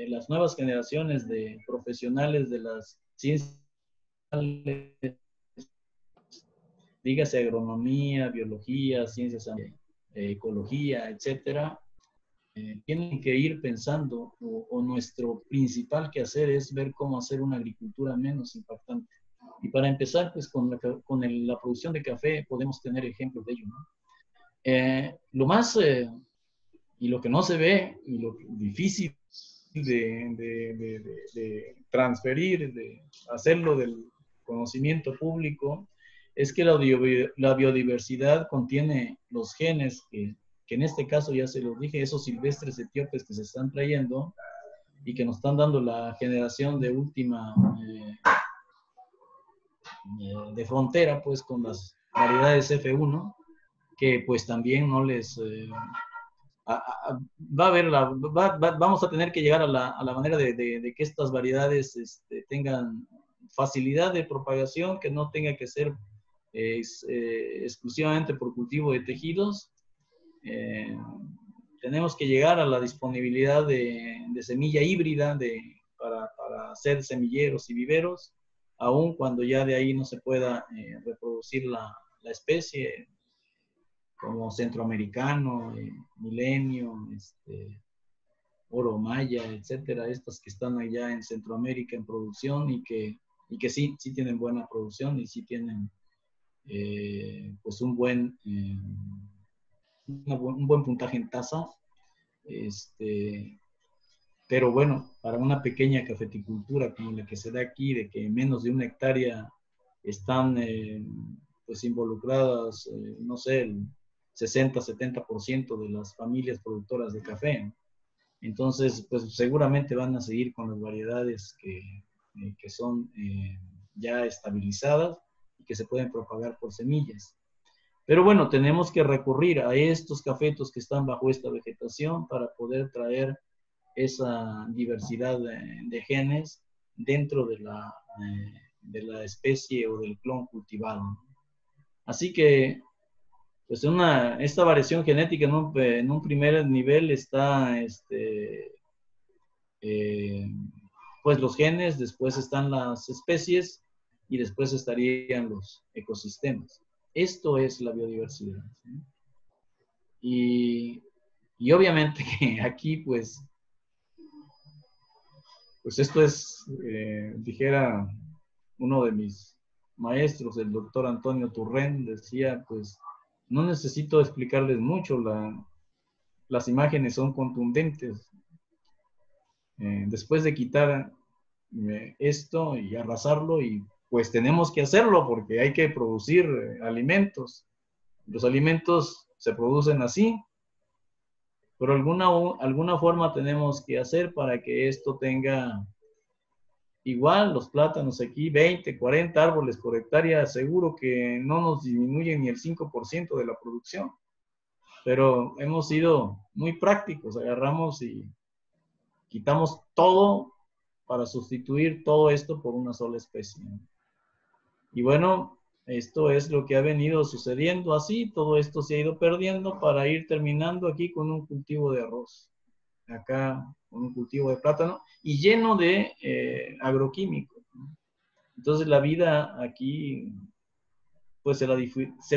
las nuevas generaciones de profesionales de las ciencias, dígase agronomía, biología, ciencias, ecología, etcétera, tienen que ir pensando, o nuestro principal quehacer es ver cómo hacer una agricultura menos impactante. Y para empezar, pues con la producción de café podemos tener ejemplos de ello, ¿no? Lo más y lo que no se ve y lo difícil de transferir, de hacerlo del conocimiento público, es que la biodiversidad contiene los genes que en este caso ya se los dije, esos silvestres etíopes que se están trayendo y que nos están dando la generación de última de frontera, pues con las variedades F1, que pues también no les... vamos a tener que llegar a la manera de que estas variedades tengan facilidad de propagación, que no tenga que ser exclusivamente por cultivo de tejidos. Tenemos que llegar a la disponibilidad de semilla híbrida para hacer semilleros y viveros, aun cuando ya de ahí no se pueda reproducir la especie, como centroamericano, milenio, oro maya, etcétera, estas que están allá en Centroamérica en producción y que sí tienen buena producción y sí tienen pues un buen puntaje en tasa, pero bueno, para una pequeña cafeticultura como la que se da aquí, de que menos de 1 hectárea están pues involucradas, no sé, el 60-70% de las familias productoras de café. Entonces, pues seguramente van a seguir con las variedades que son ya estabilizadas y que se pueden propagar por semillas. Pero bueno, tenemos que recurrir a estos cafetos que están bajo esta vegetación para poder traer esa diversidad de genes dentro de la especie o del clon cultivado. Así que, pues esta variación genética en un primer nivel está, pues los genes, después están las especies y después estarían los ecosistemas. Esto es la biodiversidad, ¿sí? Y obviamente que aquí, pues esto es, dijera uno de mis maestros, el doctor Antonio Turrén, decía, pues no necesito explicarles mucho, las imágenes son contundentes. Después de quitar esto y arrasarlo, y pues tenemos que hacerlo porque hay que producir alimentos. Los alimentos se producen así, Pero alguna forma tenemos que hacer para que esto tenga igual los plátanos aquí, 20, 40 árboles por hectárea, seguro que no nos disminuyen ni el 5% de la producción. Pero hemos sido muy prácticos, agarramos y quitamos todo para sustituir todo esto por una sola especie. Y bueno, esto es lo que ha venido sucediendo así, todo esto se ha ido perdiendo para ir terminando aquí con un cultivo de arroz, acá con un cultivo de plátano y lleno de agroquímicos. Entonces la vida aquí, pues se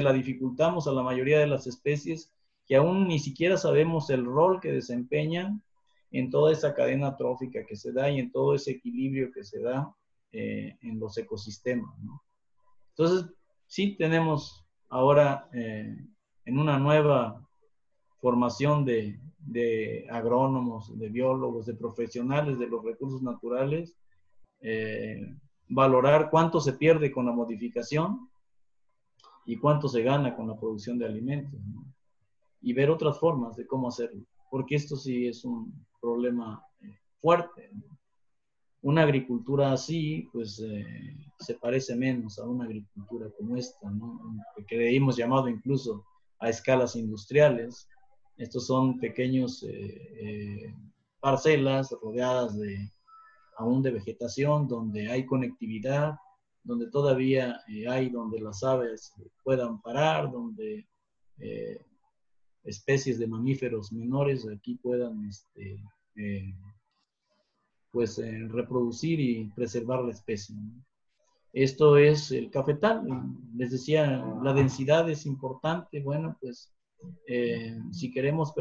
la dificultamos a la mayoría de las especies que aún ni siquiera sabemos el rol que desempeñan en toda esa cadena trófica que se da y en todo ese equilibrio que se da en los ecosistemas, ¿no? Entonces, sí tenemos ahora en una nueva formación de agrónomos, de biólogos, de profesionales de los recursos naturales, valorar cuánto se pierde con la modificación y cuánto se gana con la producción de alimentos, ¿no? Y ver otras formas de cómo hacerlo, porque esto sí es un problema fuerte, ¿no? Una agricultura así, pues se parece menos a una agricultura como esta, ¿no? Que hemos llamado incluso a escalas industriales. Estos son pequeños parcelas rodeadas aún de vegetación, donde hay conectividad, donde todavía hay donde las aves puedan parar, donde especies de mamíferos menores aquí puedan pues reproducir y preservar la especie, ¿no? Esto es el cafetal. Les decía, la densidad es importante. Bueno, pues si queremos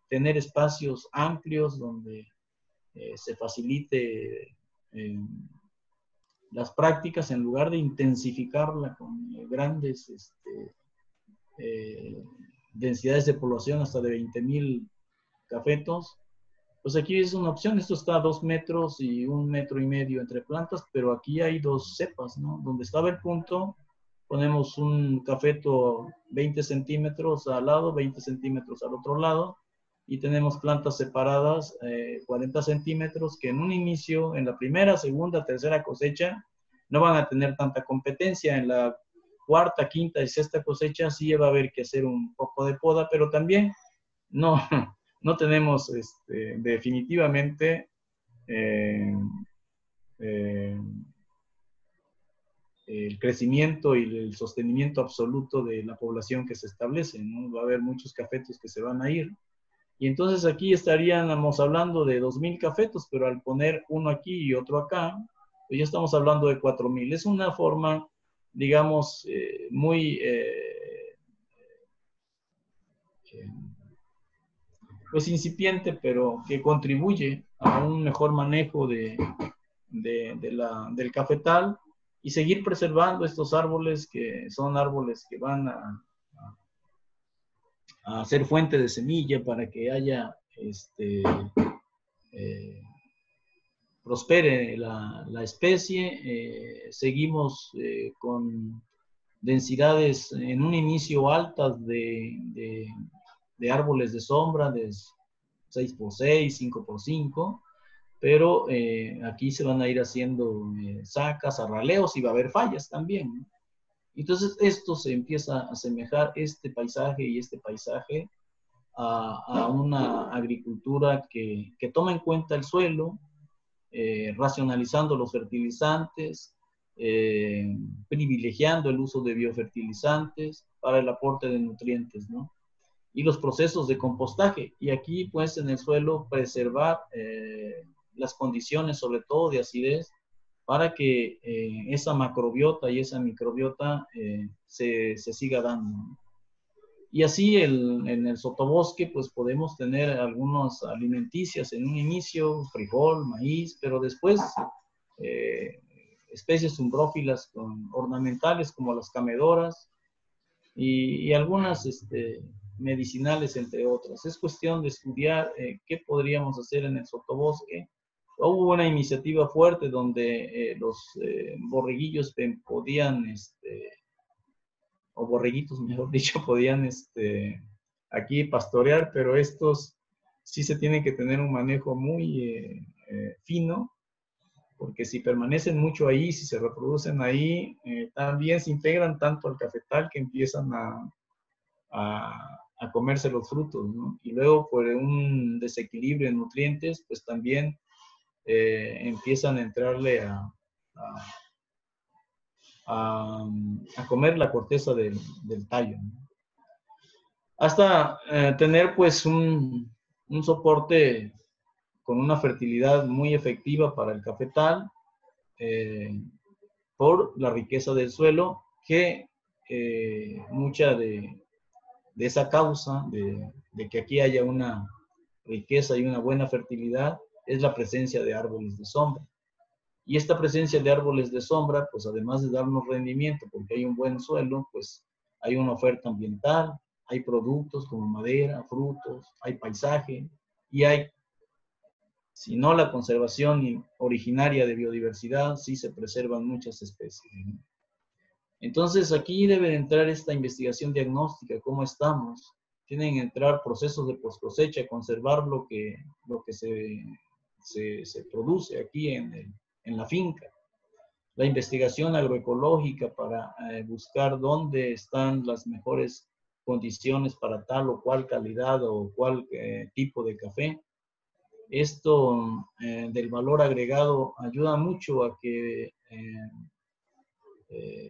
tener espacios amplios donde se facilite las prácticas en lugar de intensificarla con grandes densidades de población hasta de 20,000 cafetos, pues aquí es una opción. Esto está a 2 metros y 1,5 metros entre plantas, pero aquí hay 2 cepas, ¿no? Donde estaba el punto, ponemos un cafeto 20 centímetros al lado, 20 centímetros al otro lado, y tenemos plantas separadas 40 centímetros que en un inicio, en la primera, segunda, tercera cosecha, no van a tener tanta competencia. En la cuarta, quinta y sexta cosecha sí va a haber que hacer un poco de poda, pero también no, no tenemos definitivamente el crecimiento y el sostenimiento absoluto de la población que se establece, ¿no? Va a haber muchos cafetos que se van a ir. Y entonces aquí estaríamos hablando de 2,000 cafetos, pero al poner uno aquí y otro acá, pues ya estamos hablando de 4,000. Es una forma, digamos, muy pues incipiente, pero que contribuye a un mejor manejo del cafetal y seguir preservando estos árboles que son árboles que van a ser fuente de semilla para que haya prospere la especie. Seguimos con densidades en un inicio altas de árboles de sombra de 6x6, 5x5, pero aquí se van a ir haciendo sacas, arraleos y va a haber fallas también, ¿no? Entonces esto se empieza a asemejar este paisaje y este paisaje a una agricultura que toma en cuenta el suelo, racionalizando los fertilizantes, privilegiando el uso de biofertilizantes para el aporte de nutrientes, ¿no? Y los procesos de compostaje. Y aquí, pues, en el suelo preservar las condiciones, sobre todo de acidez, para que esa macrobiota y esa microbiota se siga dando, ¿no? Y así en el sotobosque, pues podemos tener algunas alimenticias en un inicio, frijol, maíz, pero después especies umbrófilas ornamentales como las camedoras y algunas medicinales, entre otras. Es cuestión de estudiar qué podríamos hacer en el sotobosque. Hubo una iniciativa fuerte donde los borreguillos podían, o borreguitos, mejor dicho, podían aquí pastorear, pero estos sí se tienen que tener un manejo muy fino, porque si permanecen mucho ahí, si se reproducen ahí, también se integran tanto al cafetal que empiezan a comerse los frutos, ¿no? Y luego por un desequilibrio en nutrientes, pues también empiezan a entrarle a comer la corteza del tallo, ¿no? Hasta tener pues un soporte con una fertilidad muy efectiva para el cafetal, por la riqueza del suelo, que mucha de esa causa de que aquí haya una riqueza y una buena fertilidad es la presencia de árboles de sombra. Y esta presencia de árboles de sombra, pues además de darnos rendimiento, porque hay un buen suelo, pues hay una oferta ambiental, hay productos como madera, frutos, hay paisaje y hay, si no la conservación originaria de biodiversidad, sí se preservan muchas especies, ¿no? Entonces aquí debe entrar esta investigación diagnóstica, cómo estamos. Tienen que entrar procesos de post cosecha, conservar lo que se produce aquí en la finca. La investigación agroecológica para buscar dónde están las mejores condiciones para tal o cual calidad o cual tipo de café. Esto del valor agregado ayuda mucho a que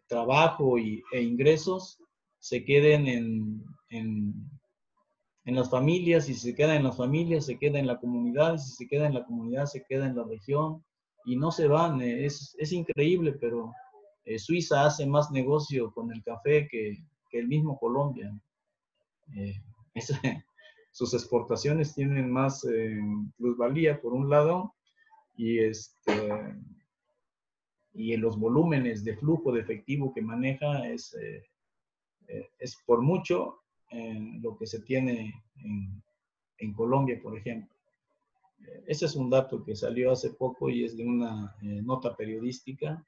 trabajo e ingresos se queden en las familias, y si se queda en las familias, se queda en la comunidad, y si se queda en la comunidad, se queda en la región, y no se van. Es increíble, pero Suiza hace más negocio con el café que el mismo Colombia. Es, sus exportaciones tienen más plusvalía, por un lado, y y en los volúmenes de flujo de efectivo que maneja es por mucho lo que se tiene en Colombia, por ejemplo. Ese es un dato que salió hace poco y es de una nota periodística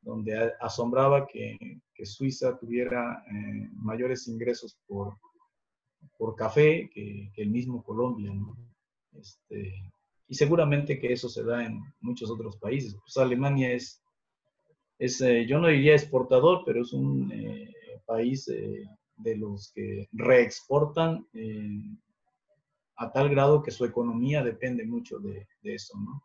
donde asombraba que Suiza tuviera mayores ingresos por café que el mismo Colombia, ¿no? Y seguramente que eso se da en muchos otros países. Pues Alemania yo no diría exportador, pero es un país de los que reexportan a tal grado que su economía depende mucho de eso, ¿no?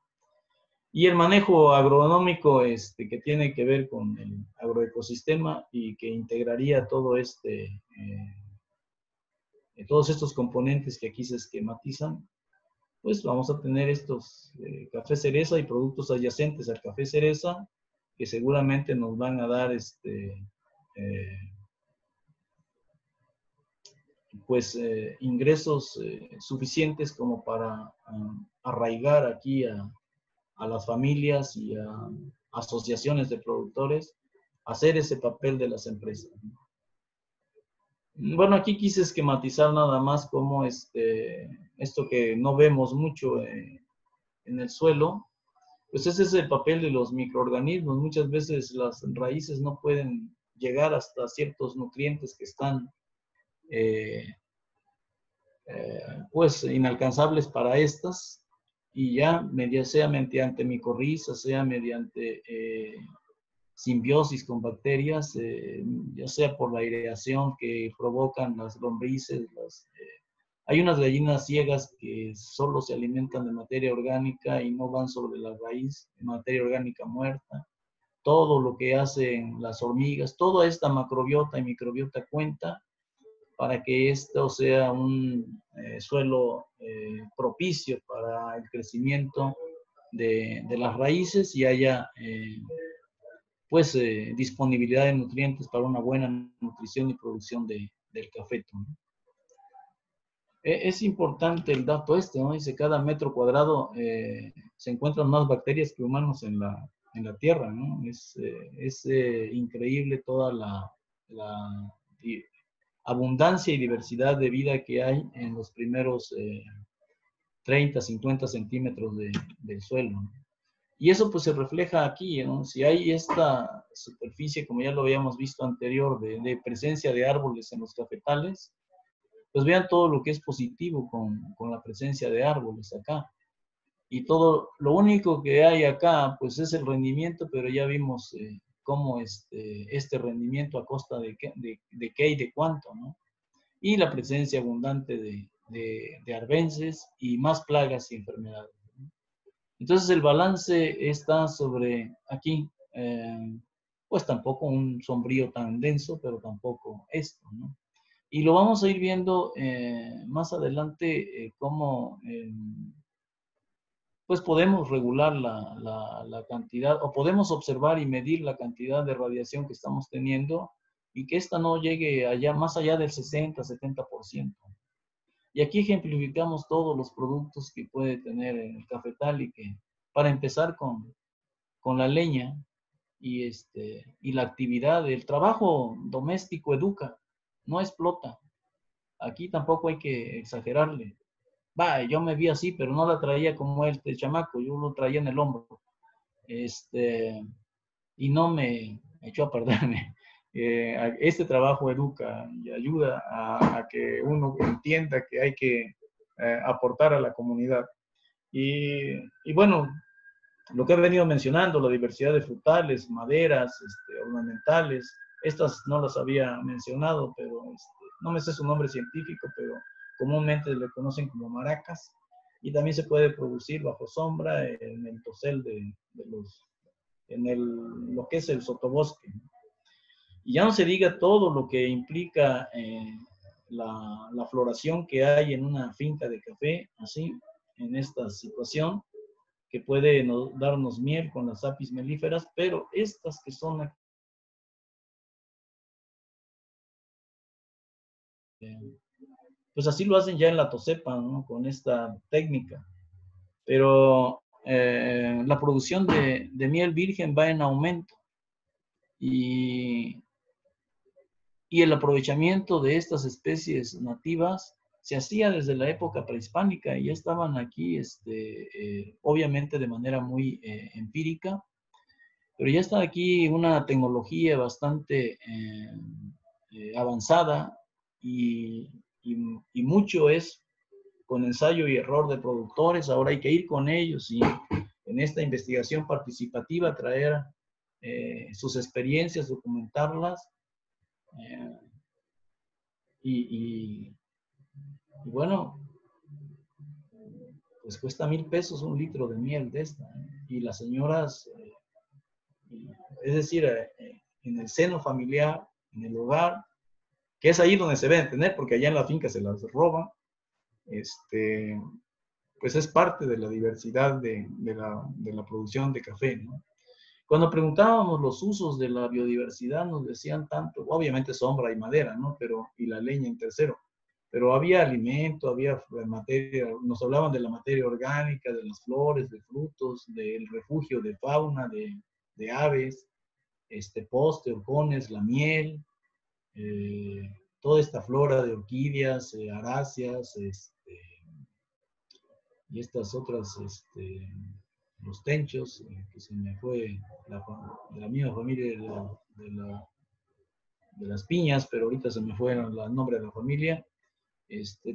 Y el manejo agronómico que tiene que ver con el agroecosistema y que integraría todo todos estos componentes que aquí se esquematizan, pues vamos a tener estos café cereza y productos adyacentes al café cereza que seguramente nos van a dar ingresos suficientes como para arraigar aquí a las familias y a asociaciones de productores, hacer ese papel de las empresas. Bueno, aquí quise esquematizar nada más cómo esto que no vemos mucho en el suelo, pues ese es el papel de los microorganismos. Muchas veces las raíces no pueden llegar hasta ciertos nutrientes que están pues inalcanzables para estas, y ya sea mediante micorriza, sea mediante simbiosis con bacterias, ya sea por la aireación que provocan las lombrices. Hay unas gallinas ciegas que solo se alimentan de materia orgánica y no van sobre la raíz, de materia orgánica muerta. Todo lo que hacen las hormigas, toda esta macrobiota y microbiota cuenta para que esto sea un suelo propicio para el crecimiento de las raíces y haya disponibilidad de nutrientes para una buena nutrición y producción del cafeto, ¿no? Es importante el dato ¿no? Dice, cada metro cuadrado se encuentran más bacterias que humanos en la Tierra, ¿no? Es increíble toda la abundancia y diversidad de vida que hay en los primeros 30, 50 centímetros del suelo, ¿no? Y eso pues se refleja aquí, ¿no? Si hay esta superficie, como ya lo habíamos visto anterior, de presencia de árboles en los cafetales, pues vean todo lo que es positivo con la presencia de árboles acá. Y todo, lo único que hay acá, pues es el rendimiento, pero ya vimos cómo este rendimiento a costa de qué y de cuánto, ¿no? Y la presencia abundante de arbences y más plagas y enfermedades, ¿no? Entonces el balance está sobre aquí, pues tampoco un sombrío tan denso, pero tampoco esto, ¿no? Y lo vamos a ir viendo más adelante cómo pues podemos regular la cantidad, o podemos observar y medir la cantidad de radiación que estamos teniendo y que esta no llegue allá, más allá del 60-70%. Y aquí ejemplificamos todos los productos que puede tener el cafetal y que, para empezar con la leña y la actividad, el trabajo doméstico educa, no explota. Aquí tampoco hay que exagerarle. Va, yo me vi así, pero no la traía como el chamaco, yo lo traía en el hombro. Y no me echó a perderme. Este trabajo educa y ayuda a que uno entienda que hay que aportar a la comunidad. Y bueno, lo que he venido mencionando, la diversidad de frutales, maderas, ornamentales, estas no las había mencionado, pero no me sé su nombre científico, pero comúnmente le conocen como maracas, y también se puede producir bajo sombra en el tosel lo que es el sotobosque. Y ya no se diga todo lo que implica la floración que hay en una finca de café, así, en esta situación, que puede darnos miel con las apis melíferas, pero estas que son pues así lo hacen ya en la tocepa, ¿no? Con esta técnica. Pero la producción de miel virgen va en aumento y el aprovechamiento de estas especies nativas se hacía desde la época prehispánica y ya estaban aquí, obviamente de manera muy empírica, pero ya está aquí una tecnología bastante avanzada y mucho es con ensayo y error de productores. Ahora hay que ir con ellos y en esta investigación participativa traer sus experiencias, documentarlas y bueno, pues cuesta 1,000 pesos un litro de miel de esta, ¿eh? Y las señoras, es decir, en el seno familiar, en el hogar, que es ahí donde se deben tener, porque allá en la finca se las roban, pues es parte de la diversidad de la producción de café, ¿no? Cuando preguntábamos los usos de la biodiversidad, nos decían tanto, obviamente sombra y madera, ¿no? Y la leña en tercero. Pero había alimento, había materia, nos hablaban de la materia orgánica, de las flores, de frutos, del refugio de fauna, de aves, poste, orcones, la miel, toda esta flora de orquídeas, aráceas, y estas otras, los tenchos, que se me fue de la misma familia de las piñas, pero ahorita se me fue el nombre de la familia.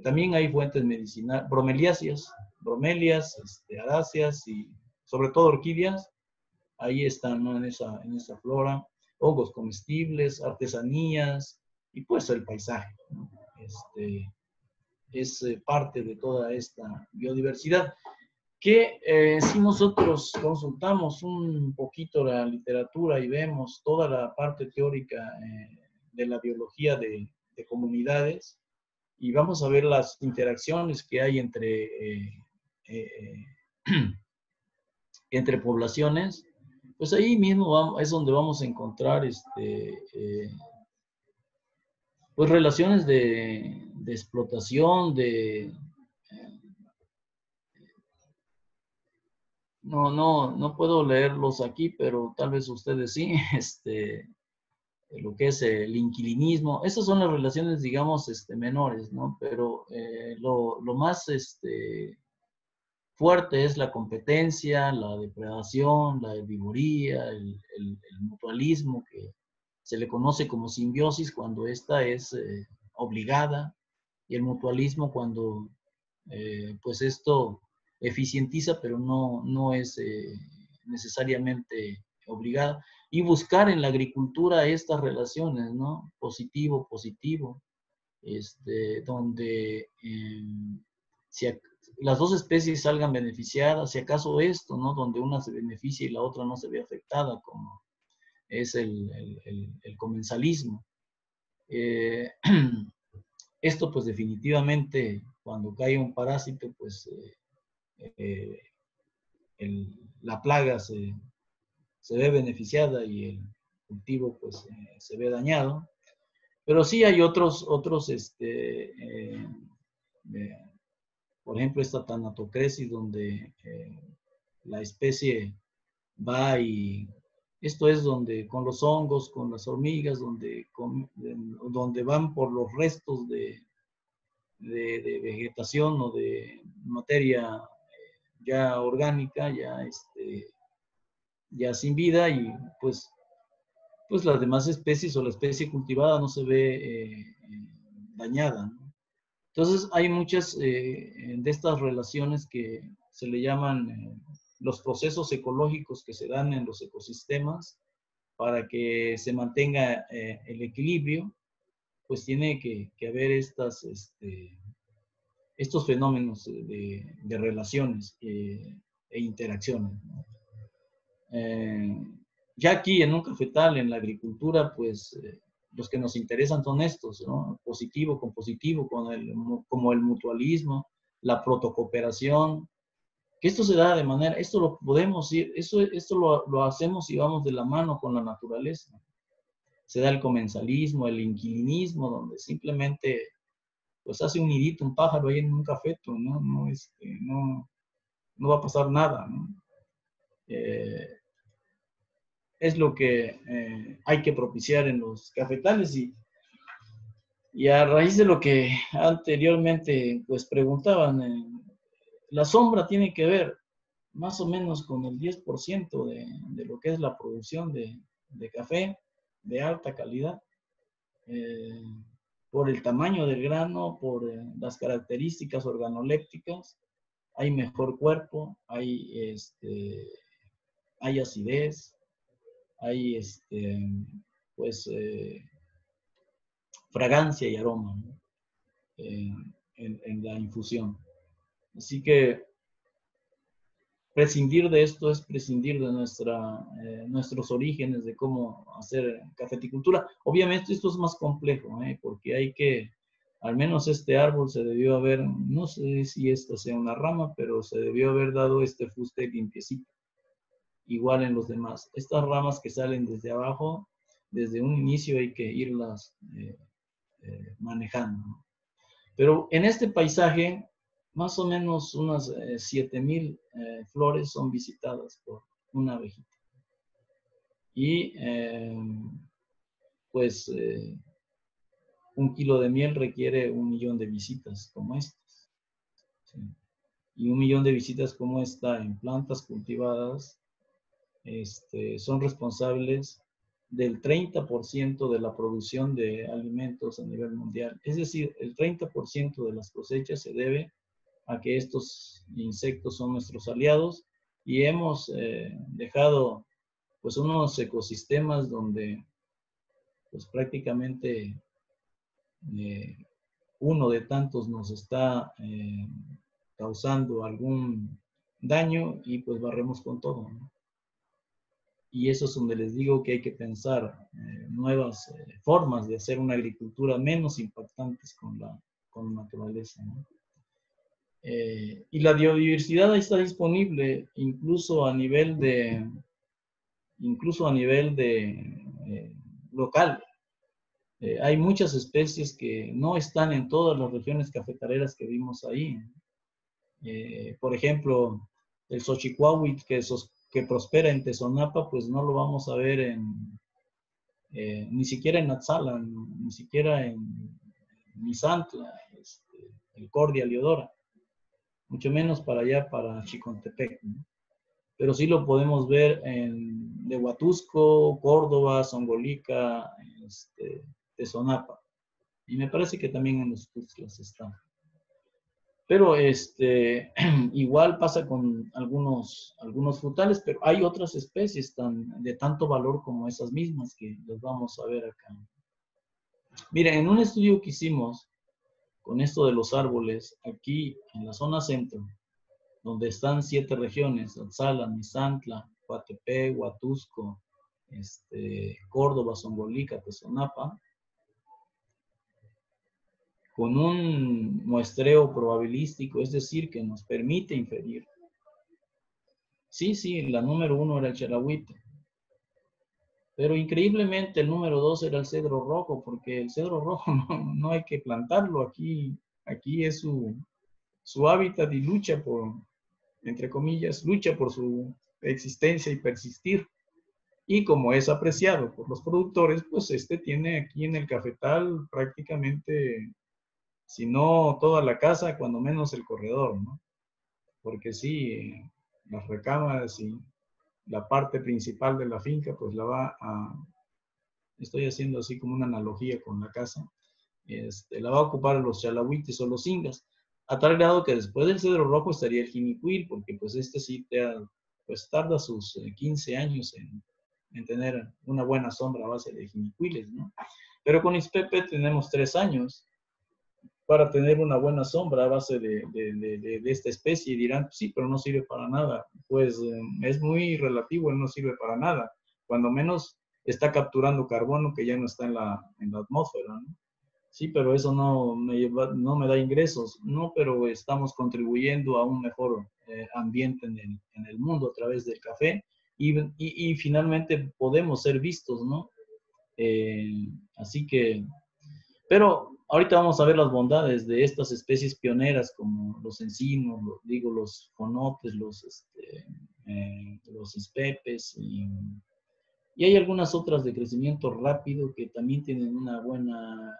También hay fuentes medicinales, bromelias, aráceas y sobre todo orquídeas. Ahí están, ¿no? en esa flora, hongos comestibles, artesanías y pues el paisaje, ¿no? Es parte de toda esta biodiversidad. Que si nosotros consultamos un poquito la literatura y vemos toda la parte teórica de la biología de comunidades y vamos a ver las interacciones que hay entre poblaciones, pues ahí mismo es donde vamos a encontrar pues relaciones de explotación, no puedo leerlos aquí, pero tal vez ustedes sí, lo que es el inquilinismo. Esas son las relaciones, digamos, menores, ¿no? Pero lo más fuerte es la competencia, la depredación, la herbivoría, el mutualismo, que se le conoce como simbiosis cuando esta es obligada, y el mutualismo cuando pues esto eficientiza, pero no es necesariamente obligado. Y buscar en la agricultura estas relaciones, ¿no? Positivo, positivo, donde si las dos especies salgan beneficiadas, si acaso esto, ¿no? Donde una se beneficia y la otra no se ve afectada, como es el comensalismo. Esto pues definitivamente cuando cae un parásito pues la plaga se ve beneficiada y el cultivo pues se ve dañado. Pero sí hay otros por ejemplo esta tanatocresis donde la especie va y esto es donde con los hongos, con las hormigas, donde van por los restos de vegetación o de materia ya orgánica, ya sin vida, y pues las demás especies o la especie cultivada no se ve dañada, ¿no? Entonces hay muchas de estas relaciones que se le llaman los procesos ecológicos que se dan en los ecosistemas para que se mantenga el equilibrio, pues tiene que haber estos fenómenos de relaciones e interacciones, ¿no? Ya aquí en un cafetal, en la agricultura, pues los que nos interesan son estos, ¿no? Positivo con positivo, como el mutualismo, la protocooperación, que esto se da de manera, esto lo podemos ir, esto lo hacemos y vamos de la mano con la naturaleza. Se da el comensalismo, el inquilinismo, donde simplemente pues hace un nidito, un pájaro ahí en un cafeto, ¿no? No va a pasar nada, ¿no? Es lo que hay que propiciar en los cafetales y a raíz de lo que anteriormente pues preguntaban, la sombra tiene que ver más o menos con el 10% de lo que es la producción de café de alta calidad, por el tamaño del grano, por las características organolépticas. Hay mejor cuerpo, hay acidez, hay pues fragancia y aroma, ¿no? En la infusión. Así que prescindir de esto es prescindir de nuestros orígenes, de cómo hacer cafeticultura. Obviamente esto es más complejo, porque hay que, al menos este árbol se debió haber, no sé si esta sea una rama, pero se debió haber dado este fuste limpiecito. Igual en los demás. Estas ramas que salen desde abajo, desde un inicio hay que irlas manejando, ¿no? Pero en este paisaje, más o menos unas 7,000 flores son visitadas por una abejita. Y pues 1 kilo de miel requiere 1,000,000 de visitas como estas, ¿sí? Y 1,000,000 de visitas como esta en plantas cultivadas son responsables del 30% de la producción de alimentos a nivel mundial. Es decir, el 30% de las cosechas se debe a que estos insectos son nuestros aliados y hemos dejado pues unos ecosistemas donde pues prácticamente uno de tantos nos está causando algún daño y pues barremos con todo, ¿no? Y eso es donde les digo que hay que pensar nuevas formas de hacer una agricultura menos impactantes con la naturaleza, ¿no? Y la biodiversidad ahí está disponible incluso a nivel de local. Hay muchas especies que no están en todas las regiones cafetaleras que vimos ahí. Por ejemplo, el xochicuauhit que prospera en Tezonapa, pues no lo vamos a ver ni siquiera en Natzala, ni siquiera en Misantla, el Cordia Leodora, mucho menos para allá, para Chicontepec, ¿no? Pero sí lo podemos ver en de Huatusco, Córdoba, Zongolica, Tezonapa. Y me parece que también en los Tuxtlas está. Pero igual pasa con algunos frutales, pero hay otras especies de tanto valor como esas mismas que las vamos a ver acá. Miren, en un estudio que hicimos con esto de los árboles, aquí en la zona centro, donde están 7 regiones, Atzala, Misantla, Coatepec, Huatusco, Córdoba, Zongolica, Tezonapa, con un muestreo probabilístico, es decir, que nos permite inferir. Sí, la número 1 era el chalahuite, pero increíblemente el número 2 era el cedro rojo, porque el cedro rojo no hay que plantarlo, aquí es su hábitat y lucha por, entre comillas, lucha por su existencia y persistir. Y como es apreciado por los productores, pues tiene aquí en el cafetal prácticamente, si no toda la casa, cuando menos el corredor, ¿no? Porque sí, las recámaras y la parte principal de la finca, pues estoy haciendo así como una analogía con la casa, la va a ocupar los chalahuites o los ingas, a tal grado que después del cedro rojo estaría el jinicuil, porque pues sí pues tarda sus 15 años en tener una buena sombra a base de jinicuiles, ¿no? Pero con Ixpepe tenemos 3 años para tener una buena sombra a base de esta especie, y dirán, sí, pero no sirve para nada. Pues es muy relativo, no sirve para nada. Cuando menos está capturando carbono que ya no está en la atmósfera, ¿no? Sí, pero eso no me da ingresos. No, pero estamos contribuyendo a un mejor ambiente en el mundo a través del café, y finalmente podemos ser vistos, ¿no? Así que, pero ahorita vamos a ver las bondades de estas especies pioneras como los encinos, los jonotes, los ispepes, y hay algunas otras de crecimiento rápido que también tienen una buena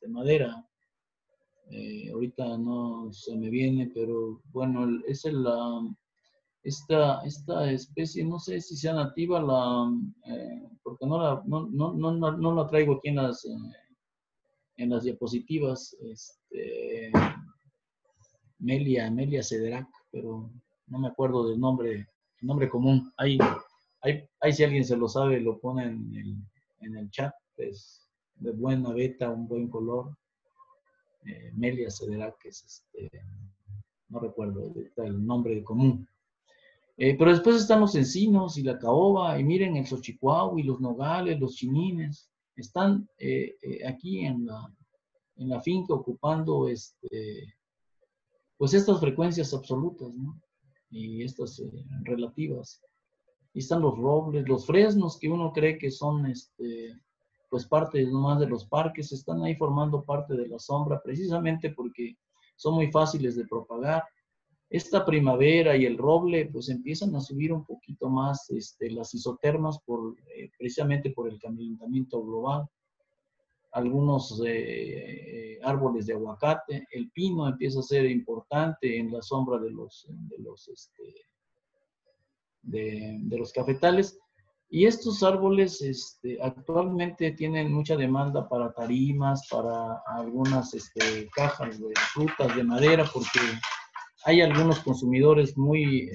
madera. Ahorita no se me viene, pero bueno, esta especie, no sé si sea nativa, porque no la traigo aquí en las diapositivas, Melia cederac, pero no me acuerdo del nombre común. Ahí si alguien se lo sabe, lo pone en el chat. Es de buena beta, un buen color. Melia cederac, no recuerdo el nombre común. Pero después están los encinos y la caoba, y miren el xochicuau y los nogales, los chinines. Están aquí en la finca ocupando pues estas frecuencias absolutas, ¿no? Y estas relativas. Y están los robles, los fresnos, que uno cree que son pues parte nomás de los parques, están ahí formando parte de la sombra, precisamente porque son muy fáciles de propagar. Esta primavera y el roble pues empiezan a subir un poquito más las isotermas precisamente por el calentamiento global. Algunos árboles de aguacate, el pino empieza a ser importante en la sombra de los cafetales, y estos árboles actualmente tienen mucha demanda para tarimas, para algunas cajas de frutas de madera, porque hay algunos consumidores muy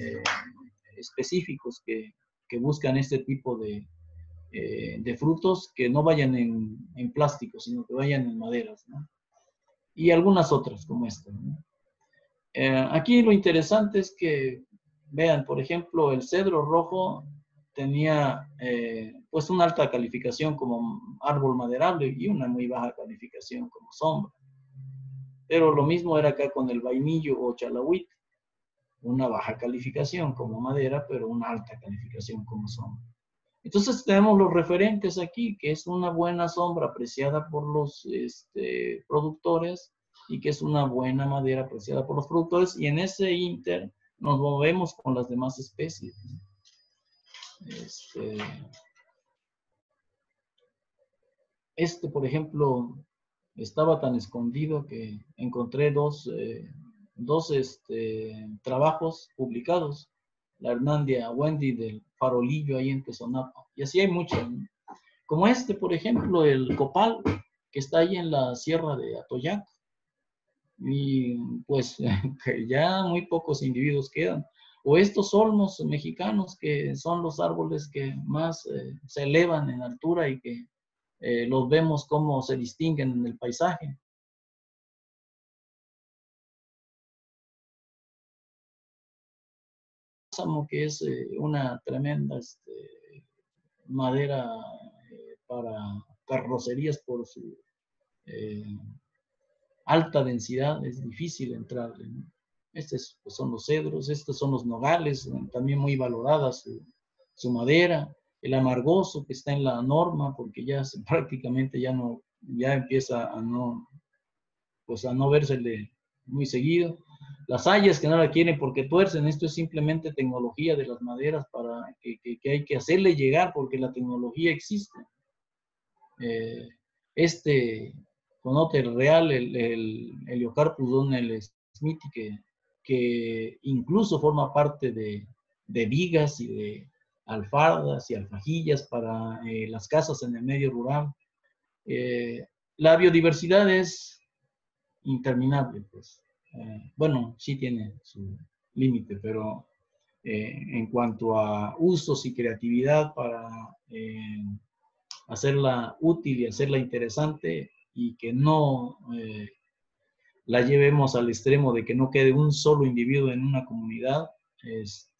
específicos que buscan este tipo de frutos que no vayan en plástico, sino que vayan en maderas, ¿no? Y algunas otras como esta, ¿no? Aquí lo interesante es que, vean, por ejemplo, el cedro rojo tenía pues una alta calificación como árbol maderable y una muy baja calificación como sombra. Pero lo mismo era acá con el vainillo o chalahuite, una baja calificación como madera, pero una alta calificación como sombra. Entonces tenemos los referentes aquí, que es una buena sombra apreciada por los productores, y que es una buena madera apreciada por los productores, y en ese inter nos movemos con las demás especies. Por ejemplo, estaba tan escondido que encontré dos trabajos publicados, la Hernandia Wendy del Farolillo ahí en Tezonapa, y así hay muchos, ¿no? Como por ejemplo, el copal, que está ahí en la sierra de Atoyac. Y pues que ya muy pocos individuos quedan. O estos olmos mexicanos, que son los árboles que más se elevan en altura y que los vemos cómo se distinguen en el paisaje. Que es una tremenda madera para carrocerías por su alta densidad, es difícil entrarle, ¿no? Estos pues, son los cedros, estos son los nogales, también muy valorada su madera, el amargoso que está en la norma, porque ya prácticamente ya no, ya empieza a no, pues a no vérsele muy seguido. Las hayas que no la quieren porque tuercen, esto es simplemente tecnología de las maderas para que hay que hacerle llegar porque la tecnología existe. Conote el real, el Heliocarpus Donnell Smithi, que incluso forma parte de vigas y de alfardas y alfajillas para las casas en el medio rural. La biodiversidad es interminable, pues. Bueno, sí tiene su límite, pero en cuanto a usos y creatividad para hacerla útil y hacerla interesante y que no la llevemos al extremo de que no quede un solo individuo en una comunidad, es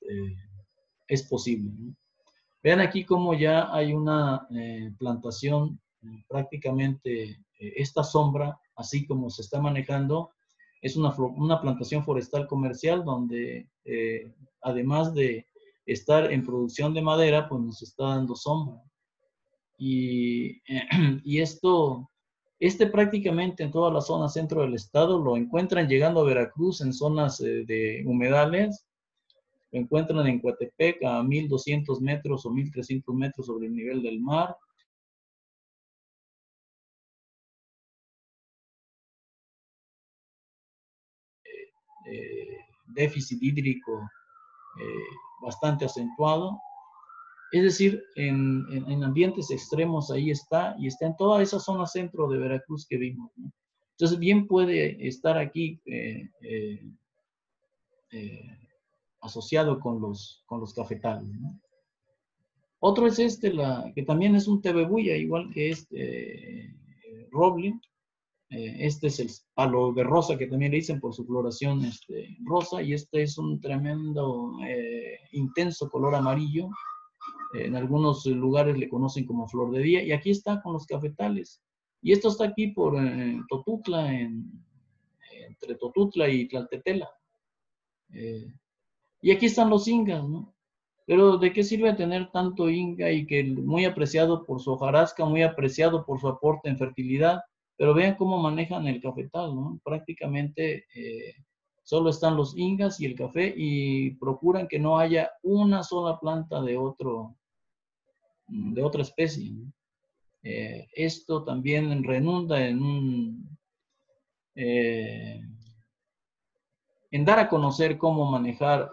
posible, ¿no? Vean aquí cómo ya hay una plantación, prácticamente esta sombra, así como se está manejando, es una plantación forestal comercial donde además de estar en producción de madera, pues nos está dando sombra. Y esto, prácticamente en toda la zona centro del estado lo encuentran llegando a Veracruz en zonas de humedales, lo encuentran en Coatepec a 1200 metros o 1300 metros sobre el nivel del mar. Déficit hídrico bastante acentuado. Es decir, en ambientes extremos ahí está, y está en toda esa zona centro de Veracruz que vimos, ¿no? Entonces, bien puede estar aquí asociado con los cafetales, ¿no? Otro es que también es un tebebuya, igual que roble. Este es el palo de rosa, que también le dicen por su floración rosa, y este es un tremendo, intenso color amarillo. En algunos lugares le conocen como flor de día, y aquí está con los cafetales. Y esto está aquí por Totutla, entre Totutla y Tlaltetela. Y aquí están los ingas, ¿no? Pero ¿de qué sirve tener tanto inga y que muy apreciado por su hojarasca, muy apreciado por su aporte en fertilidad? Pero vean cómo manejan el cafetal, ¿no? Prácticamente solo están los ingas y el café, y procuran que no haya una sola planta de otra especie, ¿no? Esto también redunda en dar a conocer cómo manejar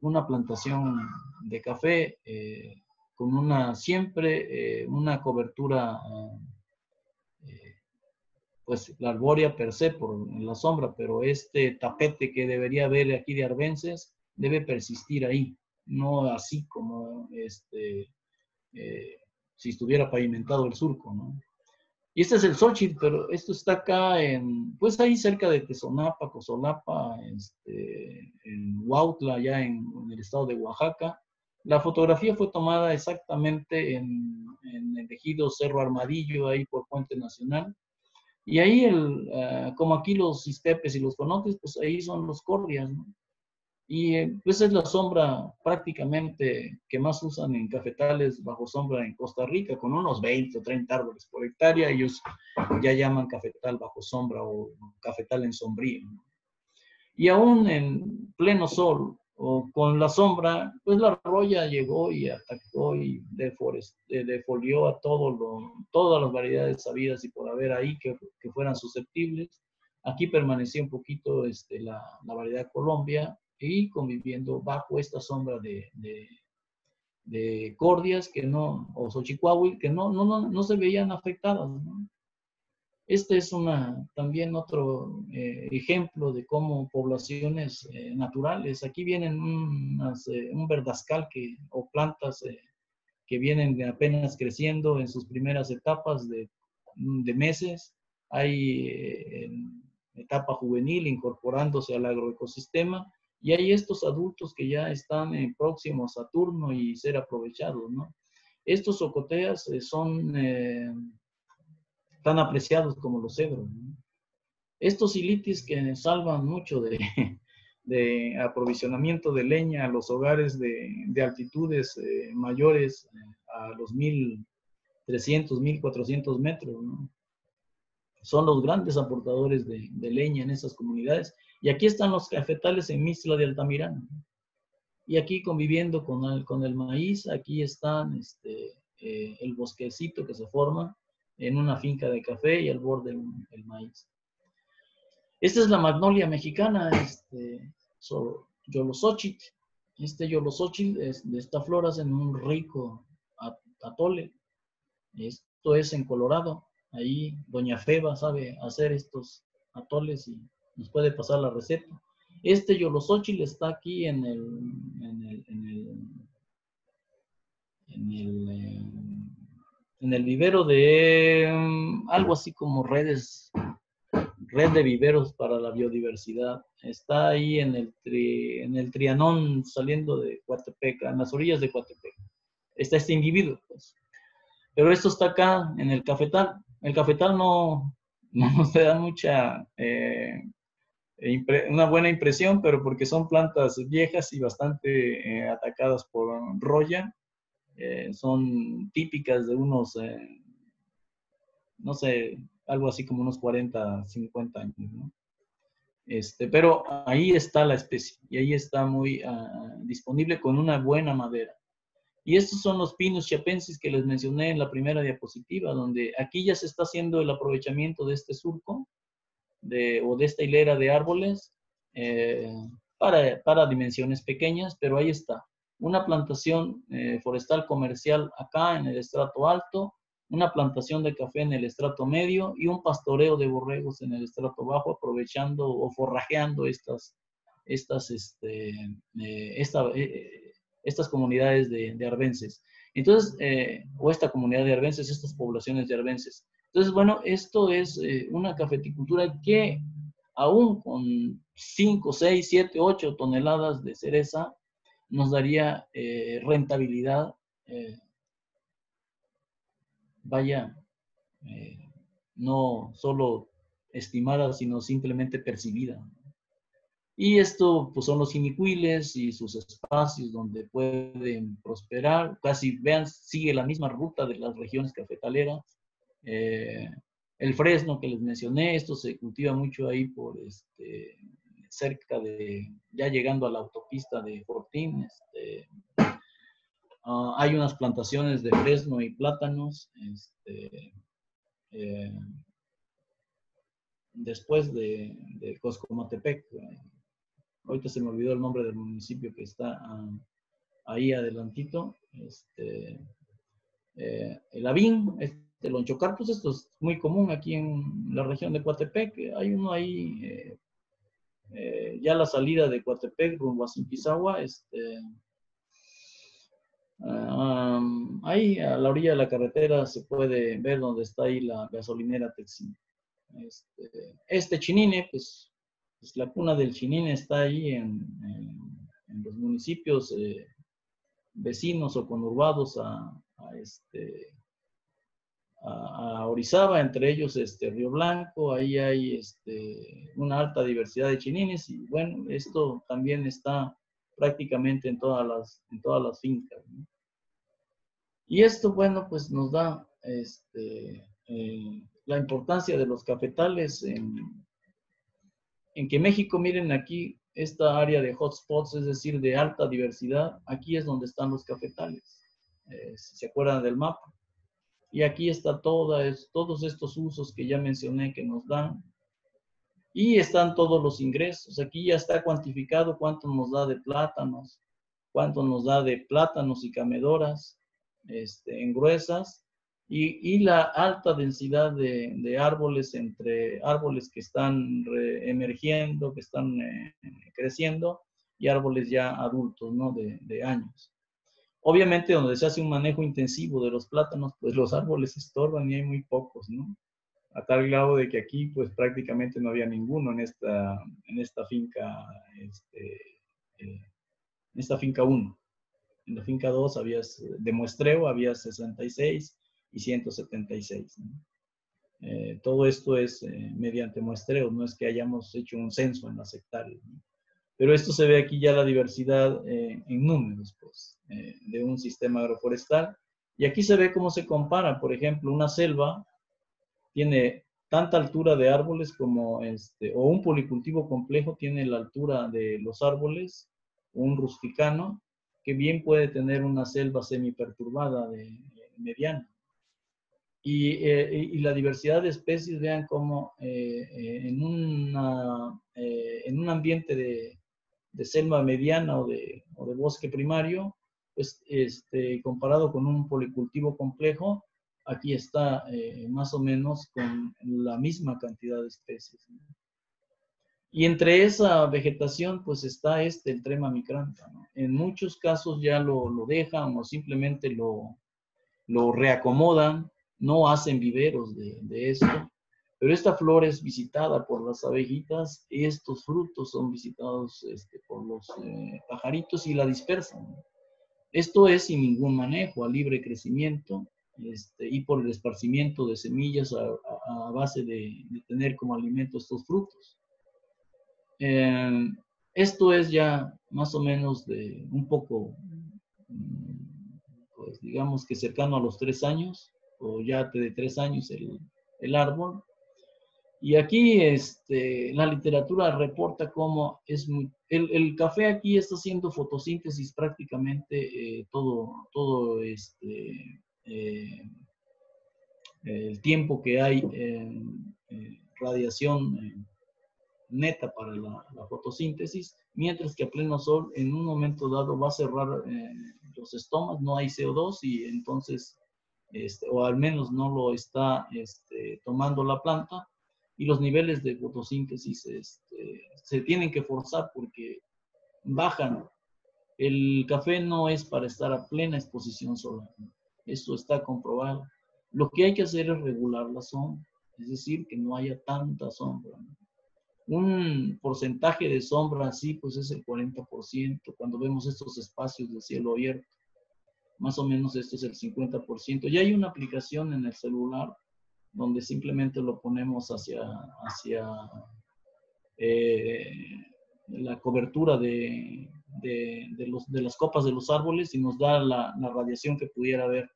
una plantación de café con siempre una cobertura pues la arbórea per se en la sombra, pero este tapete que debería haber aquí de arbences debe persistir ahí, no así como si estuviera pavimentado el surco, ¿no? Y este es el Xochitl, pero esto está acá pues ahí cerca de Tezonapa, Cozolapa, en Huautla, ya en el estado de Oaxaca. La fotografía fue tomada exactamente en el ejido Cerro Armadillo, ahí por Puente Nacional. Y ahí, como aquí los cistepes y los conotes, pues ahí son los cordias, ¿no? Y pues es la sombra prácticamente que más usan en cafetales bajo sombra en Costa Rica, con unos 20 o 30 árboles por hectárea. Ellos ya llaman cafetal bajo sombra o cafetal en sombrío, ¿no? Y aún en pleno sol o con la sombra, pues la roya llegó y atacó y defolió a todas las variedades sabidas y por haber ahí que fueran susceptibles. Aquí permaneció un poquito la variedad Colombia, y conviviendo bajo esta sombra de cordias o xochicuahuil que no se veían afectadas, ¿no? Este es también otro ejemplo de cómo poblaciones naturales, aquí vienen un verdascal o plantas que vienen apenas creciendo en sus primeras etapas de meses. Hay etapa juvenil incorporándose al agroecosistema y hay estos adultos que ya están próximos a turno y ser aprovechados, ¿no? Estos ocoteas son tan apreciados como los cedros, ¿no? Estos silitis que salvan mucho de aprovisionamiento de leña a los hogares de altitudes mayores a los 1.300, 1.400 metros, ¿no? Son los grandes aportadores de leña en esas comunidades. Y aquí están los cafetales en Mixtla de Altamirano, ¿no? Y aquí conviviendo con el maíz, aquí están el bosquecito que se forma en una finca de café y al borde el maíz. Esta es la magnolia mexicana, Yolosochitl. Este Yolosochitl, de esta flor hacen un rico atole. Esto es en Colorado. Ahí doña Feba sabe hacer estos atoles y nos puede pasar la receta. Este Yolosochitl está aquí en el vivero de algo así como red de viveros para la biodiversidad. Está ahí en el Trianón saliendo de Coatepec, en las orillas de Coatepec. Está este individuo, pues. Pero esto está acá en el cafetal. El cafetal no nos da una buena impresión, pero porque son plantas viejas y bastante atacadas por roya. Son típicas de unos, no sé, algo así como unos 40, 50 años, ¿no? Pero ahí está la especie y ahí está muy disponible con una buena madera. Y estos son los Pinus chiapensis que les mencioné en la primera diapositiva, donde aquí ya se está haciendo el aprovechamiento de este surco o de esta hilera de árboles para dimensiones pequeñas, pero ahí está. Una plantación forestal comercial acá en el estrato alto, una plantación de café en el estrato medio y un pastoreo de borregos en el estrato bajo, aprovechando o forrajeando estas comunidades de arbences. Entonces, o esta comunidad de arbences, estas poblaciones de arbences. Entonces, bueno, esto es una cafeticultura que aún con 5, 6, 7, 8 toneladas de cereza nos daría rentabilidad, no solo estimada, sino simplemente percibida. Y esto pues son los jinicuiles y sus espacios donde pueden prosperar. Casi, vean, sigue la misma ruta de las regiones cafetaleras. El fresno que les mencioné, esto se cultiva mucho ahí por cerca ya llegando a la autopista de Fortín. Hay unas plantaciones de fresno y plátanos. Después de Coscomatepec. Ahorita se me olvidó el nombre del municipio que está ahí adelantito. El Avín, el Onchocarpus, esto es muy común aquí en la región de Coatepec. Hay uno ahí, ya la salida de Coatepec rumbo a Zimpizahua, ahí a la orilla de la carretera se puede ver donde está ahí la gasolinera Texin. Chinine, pues la cuna del Chinine está ahí en los municipios vecinos o conurbados a Orizaba, entre ellos Río Blanco. Ahí hay una alta diversidad de chinines y bueno, esto también está prácticamente en todas las fincas, ¿no? Y esto, bueno, pues nos da la importancia de los cafetales en que México, miren aquí, esta área de hotspots, es decir, de alta diversidad, aquí es donde están los cafetales, si se acuerdan del mapa. Y aquí está todos estos usos que ya mencioné que nos dan. Y están todos los ingresos. Aquí ya está cuantificado cuánto nos da de plátanos, cuánto nos da de plátanos y camedoras en gruesas, y la alta densidad de árboles entre árboles que están emergiendo, que están creciendo, y árboles ya adultos, ¿no? De años. Obviamente, donde se hace un manejo intensivo de los plátanos, pues los árboles estorban y hay muy pocos, ¿no? A tal grado de que aquí, pues prácticamente no había ninguno en esta finca, en esta finca 1. En la finca 2 había, de muestreo, había 66 y 176, ¿no? Todo esto es mediante muestreo, no es que hayamos hecho un censo en las hectáreas, ¿no? Pero esto se ve aquí ya la diversidad en números, pues, de un sistema agroforestal. Y aquí se ve cómo se compara, por ejemplo, una selva tiene tanta altura de árboles como o un policultivo complejo tiene la altura de los árboles, un rusticano, que bien puede tener una selva semiperturbada mediana. Y la diversidad de especies, vean cómo en un ambiente de selva mediana o de bosque primario, pues comparado con un policultivo complejo, aquí está más o menos con la misma cantidad de especies, ¿no? Y entre esa vegetación, pues está el Trema micrantha, ¿no? En muchos casos ya lo dejan o simplemente lo reacomodan, no hacen viveros de esto, pero esta flor es visitada por las abejitas, estos frutos son visitados por los pajaritos y la dispersan, ¿no? Esto es sin ningún manejo, a libre crecimiento, y por el esparcimiento de semillas a base de tener como alimento estos frutos. Esto es ya más o menos de un poco, pues digamos que cercano a los 3 años, o ya de 3 años el árbol. Y aquí la literatura reporta cómo el café aquí está haciendo fotosíntesis prácticamente todo el tiempo que hay radiación neta para la fotosíntesis, mientras que a pleno sol en un momento dado va a cerrar los estomas, no hay CO2 y entonces, o al menos no lo está tomando la planta, y los niveles de fotosíntesis se tienen que forzar porque bajan. El café no es para estar a plena exposición solar, ¿no? Esto está comprobado. Lo que hay que hacer es regular la sombra, es decir, que no haya tanta sombra, ¿no? Un porcentaje de sombra así, pues es el 40%, cuando vemos estos espacios de cielo abierto. Más o menos esto es el 50%. Ya hay una aplicación en el celular donde simplemente lo ponemos hacia la cobertura de las copas de los árboles y nos da la radiación que pudiera haber.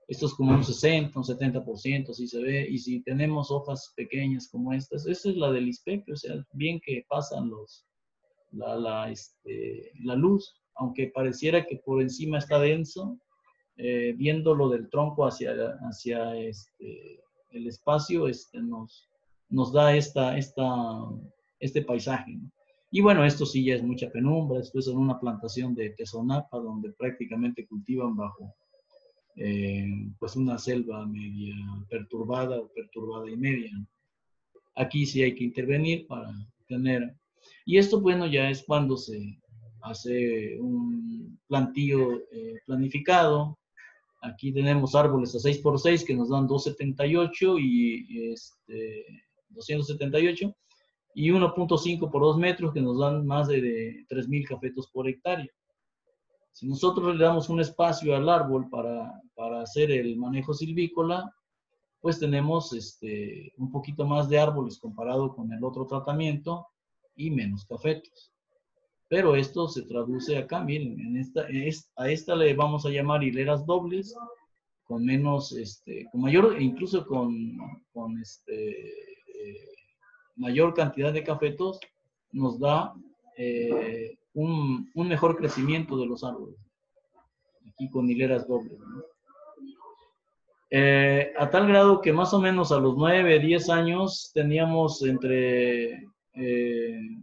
Esto es como un 60, un 70%, así se ve. Y si tenemos hojas pequeñas como estas, esa es la del ispectro, o sea, bien que pasan la luz, aunque pareciera que por encima está denso, viéndolo del tronco hacia el espacio, nos da este paisaje, ¿no? Y bueno, esto sí ya es mucha penumbra. Después en una plantación de tezonapa donde prácticamente cultivan bajo pues una selva media perturbada o perturbada y media, ¿no? Aquí sí hay que intervenir para tener, y esto bueno ya es cuando se hace un plantío planificado. Aquí tenemos árboles a 6x6 que nos dan 278 y 278 y 1.5 por 2 metros que nos dan más de 3.000 cafetos por hectárea. Si nosotros le damos un espacio al árbol para hacer el manejo silvícola, pues tenemos un poquito más de árboles comparado con el otro tratamiento y menos cafetos. Pero esto se traduce acá, miren, a esta le vamos a llamar hileras dobles, con menos, con mayor, incluso con mayor cantidad de cafetos, nos da un mejor crecimiento de los árboles. Aquí con hileras dobles, ¿no? A tal grado que más o menos a los 9, 10 años teníamos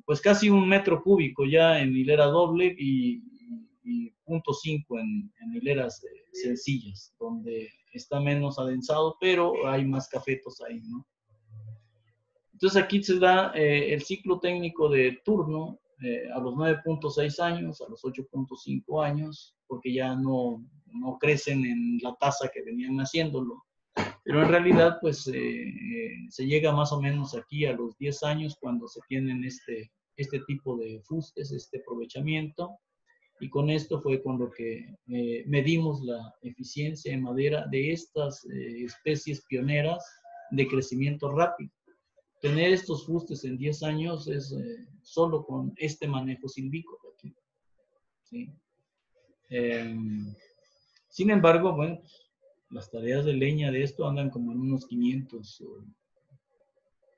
pues casi 1 metro cúbico ya en hilera doble y 0.5 en hileras sencillas, donde está menos adensado, pero hay más cafetos ahí, ¿no? Entonces aquí se da el ciclo técnico de turno a los 9.6 años, a los 8.5 años, porque ya no crecen en la tasa que venían haciéndolo. Pero en realidad, pues, se llega más o menos aquí a los 10 años cuando se tienen este tipo de fustes, este aprovechamiento. Y con esto fue con lo que medimos la eficiencia en madera de estas especies pioneras de crecimiento rápido. Tener estos fustes en 10 años es solo con este manejo silvícola aquí, ¿sí? Sin embargo, bueno, las tareas de leña de esto andan como en unos 500 o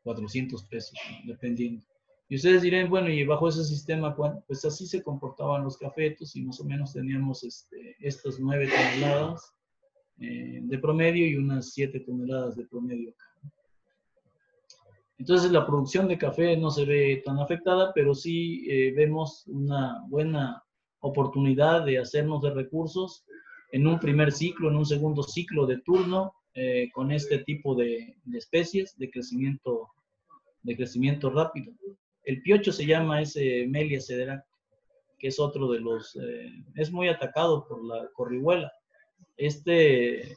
400 pesos, ¿no? Dependiendo. Y ustedes dirán, bueno, y bajo ese sistema, pues así se comportaban los cafetos y más o menos teníamos estas 9 toneladas de promedio y unas 7 toneladas de promedio acá. Entonces la producción de café no se ve tan afectada, pero sí vemos una buena oportunidad de hacernos de recursos en un primer ciclo, en un segundo ciclo de turno, con este tipo de especies de crecimiento rápido. El piocho se llama ese Melia cedera, que es otro de los, es muy atacado por la corrihuela. Ispepe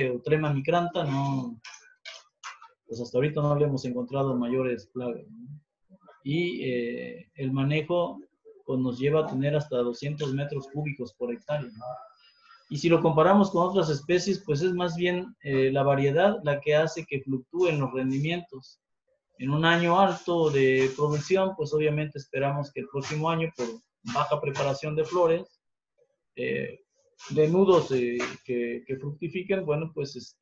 o Trema micranta no, pues hasta ahorita no le hemos encontrado mayores plagas, ¿no? Y el manejo pues, nos lleva a tener hasta 200 metros cúbicos por hectárea, ¿no? Y si lo comparamos con otras especies, pues es más bien la variedad la que hace que fluctúen los rendimientos. En un año alto de producción, pues obviamente esperamos que el próximo año, por baja preparación de flores, de nudos que fructifiquen, bueno, pues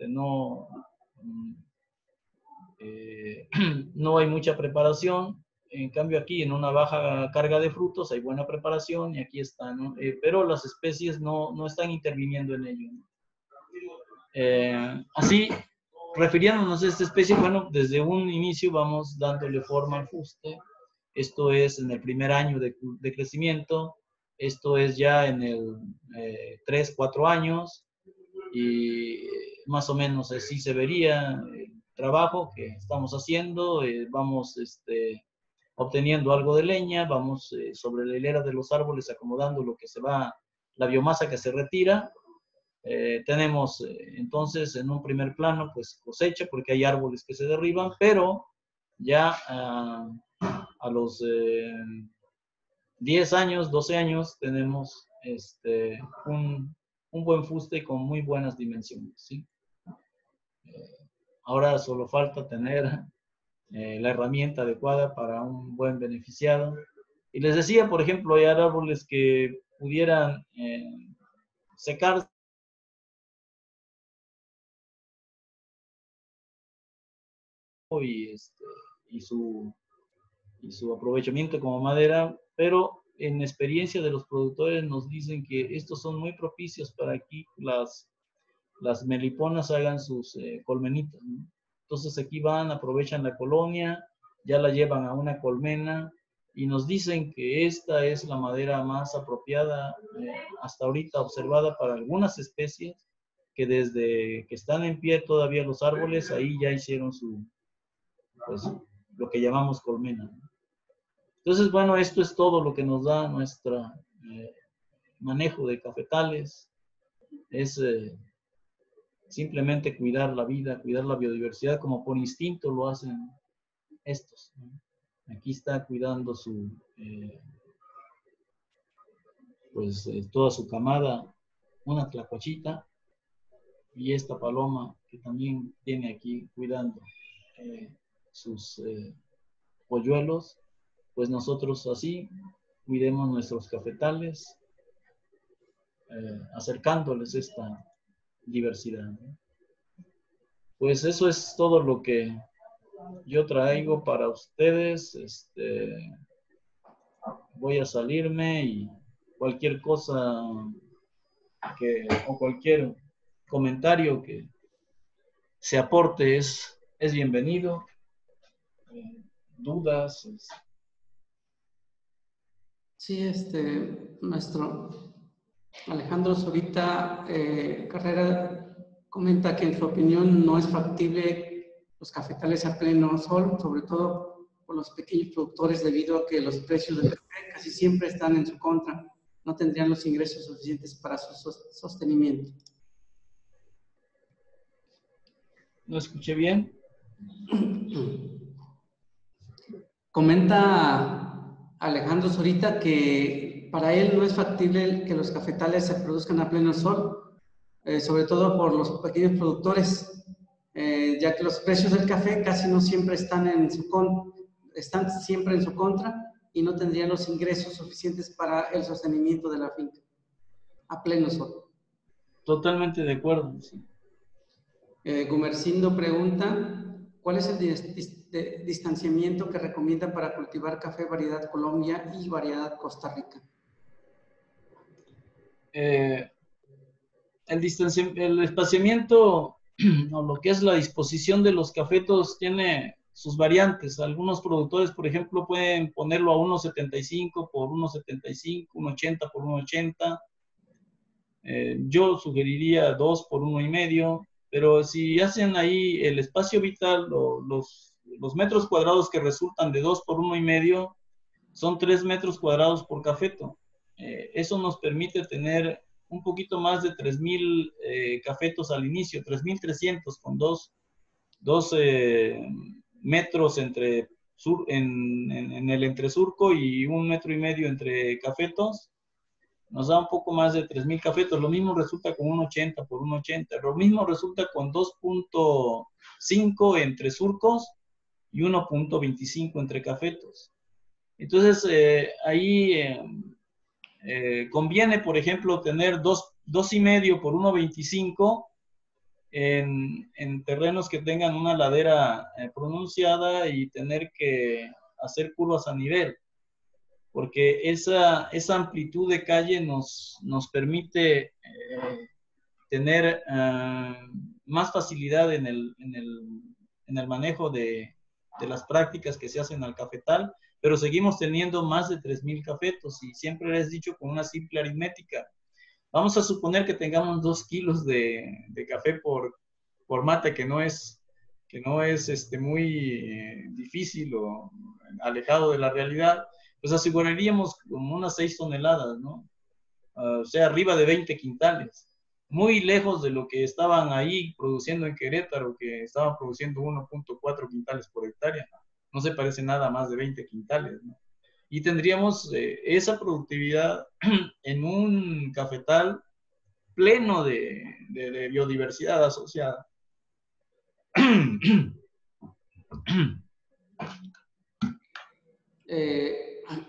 no hay mucha preparación. En cambio aquí en una baja carga de frutos hay buena preparación y aquí está, ¿no? Pero las especies no están interviniendo en ello, ¿no? Así, refiriéndonos a esta especie, bueno, desde un inicio vamos dándole forma al fuste. Esto es en el primer año de crecimiento, esto es ya en el 3, 4 años y más o menos así se vería el trabajo que estamos haciendo. Vamos obteniendo algo de leña, vamos sobre la hilera de los árboles acomodando lo que se va, la biomasa que se retira. Tenemos entonces en un primer plano pues cosecha porque hay árboles que se derriban, pero ya a los 10 años, 12 años tenemos un buen fuste con muy buenas dimensiones, ¿sí? Ahora solo falta tener la herramienta adecuada para un buen beneficiado. Y les decía, por ejemplo, hay árboles que pudieran secarse y su aprovechamiento como madera, pero en experiencia de los productores nos dicen que estos son muy propicios para que las meliponas hagan sus colmenitas, ¿no? Entonces aquí van, aprovechan la colonia, ya la llevan a una colmena y nos dicen que esta es la madera más apropiada hasta ahorita observada para algunas especies que desde que están en pie todavía los árboles, ahí ya hicieron pues, lo que llamamos colmena, ¿no? Entonces, bueno, esto es todo lo que nos da nuestro manejo de cafetales. Es simplemente cuidar la vida, cuidar la biodiversidad, como por instinto lo hacen estos, ¿no? Aquí está cuidando toda su camada, una tlacuachita, y esta paloma que también tiene aquí cuidando sus polluelos. Pues nosotros así cuidemos nuestros cafetales, acercándoles esta diversidad, ¿no? Pues eso es todo lo que yo traigo para ustedes. Voy a salirme y cualquier cosa o cualquier comentario que se aporte es bienvenido. Dudas. Sí, maestro, Alejandro Zurita Carrera comenta que en su opinión no es factible los cafetales a pleno sol, sobre todo por los pequeños productores, debido a que los precios del café casi siempre están en su contra. No tendrían los ingresos suficientes para su sostenimiento. ¿No escuché bien? Comenta Alejandro Zurita que para él no es factible que los cafetales se produzcan a pleno sol, sobre todo por los pequeños productores, ya que los precios del café casi no siempre están siempre en su contra y no tendrían los ingresos suficientes para el sostenimiento de la finca a pleno sol. Totalmente de acuerdo. Sí. Gumercindo pregunta, ¿cuál es el distanciamiento que recomienda para cultivar café variedad Colombia y variedad Costa Rica? El espaciamiento, o lo que es la disposición de los cafetos, tiene sus variantes. Algunos productores, por ejemplo, pueden ponerlo a 1.75 por 1.75, 1.80 por 1.80. Yo sugeriría 2 por 1.5, pero si hacen ahí el espacio vital, los metros cuadrados que resultan de 2 por 1.5 son 3 metros cuadrados por cafeto. Eso nos permite tener un poquito más de 3.000 cafetos al inicio, 3.300 con dos metros entre en el entresurco y 1,5 metros entre cafetos. Nos da un poco más de 3.000 cafetos. Lo mismo resulta con 1.80 por 1.80. Lo mismo resulta con 2.5 entre surcos y 1.25 entre cafetos. Entonces, ahí conviene, por ejemplo, tener 2.5 por 1.25 en terrenos que tengan una ladera pronunciada y tener que hacer curvas a nivel, porque esa amplitud de calle nos permite tener más facilidad en el manejo de las prácticas que se hacen al cafetal, pero seguimos teniendo más de 3.000 cafetos y siempre les he dicho con una simple aritmética. Vamos a suponer que tengamos 2 kilos de café por mate, que no es muy difícil o alejado de la realidad, pues aseguraríamos como unas 6 toneladas, ¿no? O sea, arriba de 20 quintales. Muy lejos de lo que estaban ahí produciendo en Querétaro, que estaban produciendo 1.4 quintales por hectárea. No se parece nada más de 20 quintales, ¿no? Y tendríamos esa productividad en un cafetal pleno de biodiversidad asociada.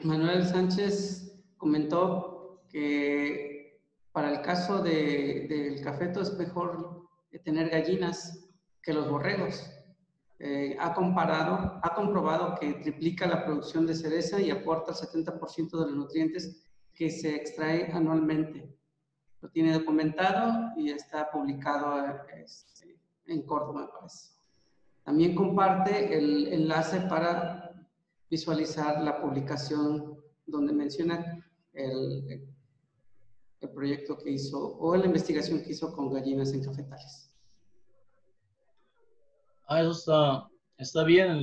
Manuel Sánchez comentó que para el caso del cafeto es mejor tener gallinas que los borregos. Ha comprobado que triplica la producción de cereza y aporta el 70% de los nutrientes que se extrae anualmente. Lo tiene documentado y está publicado en Córdoba, me parece. También comparte el enlace para visualizar la publicación donde menciona el proyecto que hizo o la investigación que hizo con gallinas en cafetales. Eso está bien,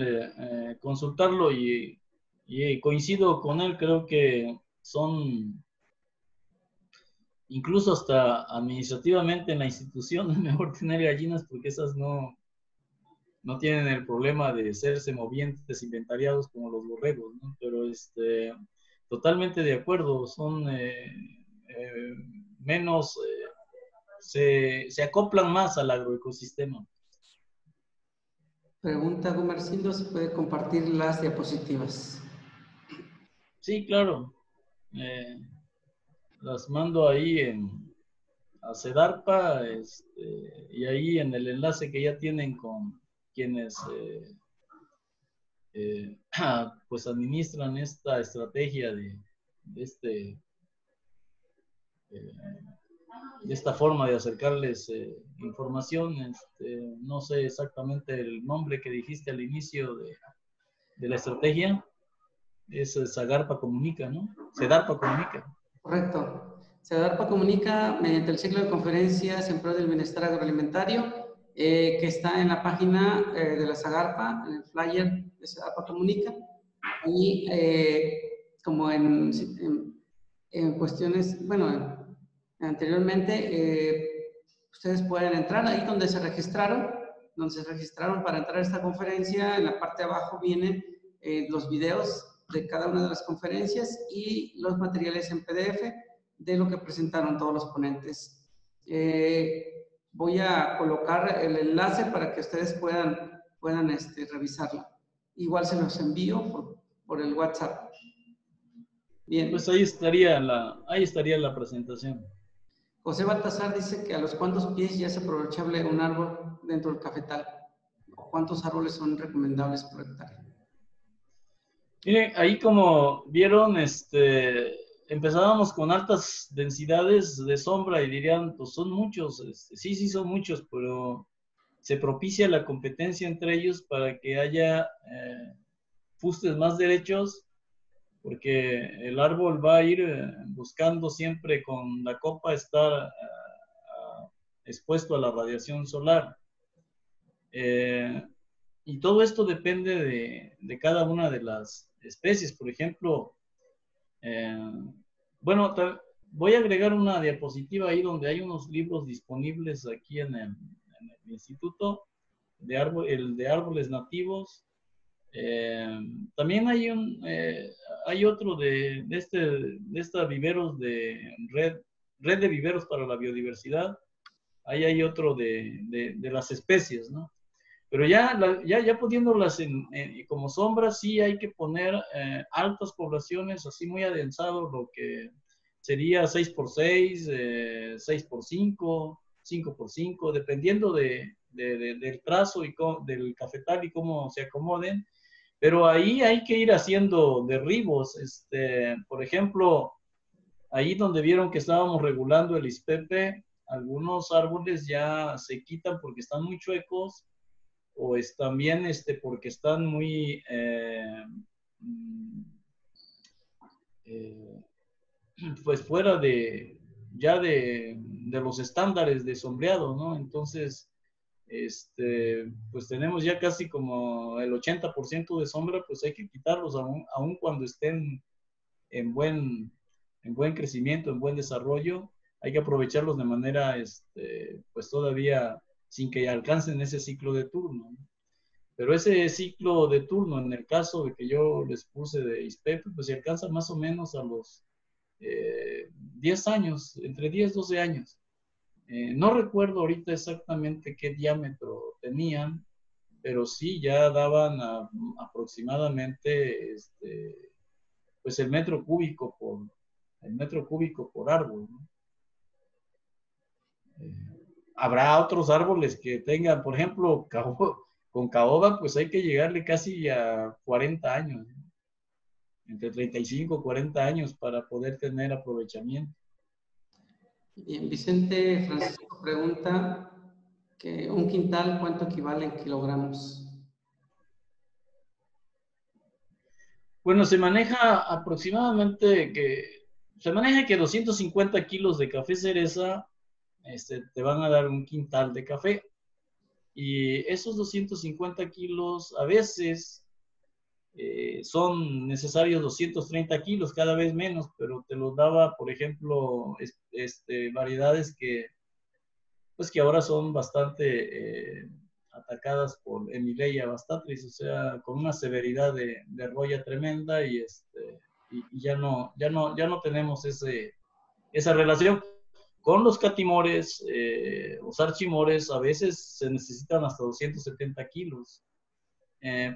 consultarlo y coincido con él. Creo que son, incluso hasta administrativamente en la institución, es mejor tener gallinas porque esas no tienen el problema de serse movientes, inventariados como los borregos, ¿no? Pero totalmente de acuerdo, son menos, se acoplan más al agroecosistema. Pregunta Gumercindo si puede compartir las diapositivas. Sí, claro. Las mando ahí a Sedarpa, y ahí en el enlace que ya tienen con quienes pues administran esta estrategia de esta forma de acercarles información. No sé exactamente el nombre que dijiste al inicio de la estrategia. Es Sedarpa Comunica, ¿no? Sedarpa Comunica. Correcto. Sedarpa comunica mediante el ciclo de conferencias en pro del bienestar agroalimentario, que está en la página de la Zagarpa, en el flyer de Sedarpa comunica. Y como en cuestiones, bueno, anteriormente, ustedes pueden entrar ahí donde se registraron para entrar a esta conferencia. En la parte de abajo vienen los videos de cada una de las conferencias y los materiales en PDF de lo que presentaron todos los ponentes. Voy a colocar el enlace para que ustedes puedan revisarlo. Igual se los envío por el WhatsApp. Bien. Pues ahí estaría la presentación. José Baltasar dice que a los cuántos pies ya es aprovechable un árbol dentro del cafetal, o cuántos árboles son recomendables por hectárea. Miren, ahí como vieron, empezábamos con altas densidades de sombra y dirían, pues son muchos, sí son muchos, pero se propicia la competencia entre ellos para que haya fustes más derechos, porque el árbol va a ir buscando siempre con la copa estar expuesto a la radiación solar. Y todo esto depende de cada una de las especies. Por ejemplo, bueno, voy a agregar una diapositiva ahí donde hay unos libros disponibles aquí en el instituto, el de árboles nativos. También hay otro de esta viveros de red de viveros para la biodiversidad. Ahí hay otro de las especies, ¿no? Pero ya poniéndolas como sombras, sí hay que poner altas poblaciones, así muy adensado, lo que sería 6x6, 6x5, 5x5, dependiendo del trazo y del cafetal y cómo se acomoden. Pero ahí hay que ir haciendo derribos. Por ejemplo, ahí donde vieron que estábamos regulando el ISPEPE, algunos árboles ya se quitan porque están muy chuecos, o también porque están muy pues fuera ya de los estándares de sombreado, ¿no? Entonces, pues tenemos ya casi como el 80% de sombra, pues hay que quitarlos aún cuando estén en buen crecimiento, en buen desarrollo. Hay que aprovecharlos de manera, pues todavía sin que alcancen ese ciclo de turno, ¿no? Pero ese ciclo de turno, en el caso de que yo les puse de ISPEP, pues se alcanza más o menos a los 10 años, entre 10 y 12 años. No recuerdo ahorita exactamente qué diámetro tenían, pero sí ya daban aproximadamente pues el metro cúbico por árbol, ¿no? Habrá otros árboles que tengan, por ejemplo, con caoba, pues hay que llegarle casi a 40 años, ¿no? Entre 35 y 40 años para poder tener aprovechamiento. Bien, Vicente Francisco pregunta que un quintal, ¿cuánto equivale en kilogramos? Bueno, se maneja que 250 kilos de café cereza te van a dar un quintal de café. Y esos 250 kilos a veces son necesarios 230 kilos, cada vez menos, pero te los daba, por ejemplo, variedades pues que ahora son bastante atacadas por Emileia bastantris, o sea, con una severidad de roya tremenda y ya no tenemos esa relación. Con los catimores o sarchimores a veces se necesitan hasta 270 kilos.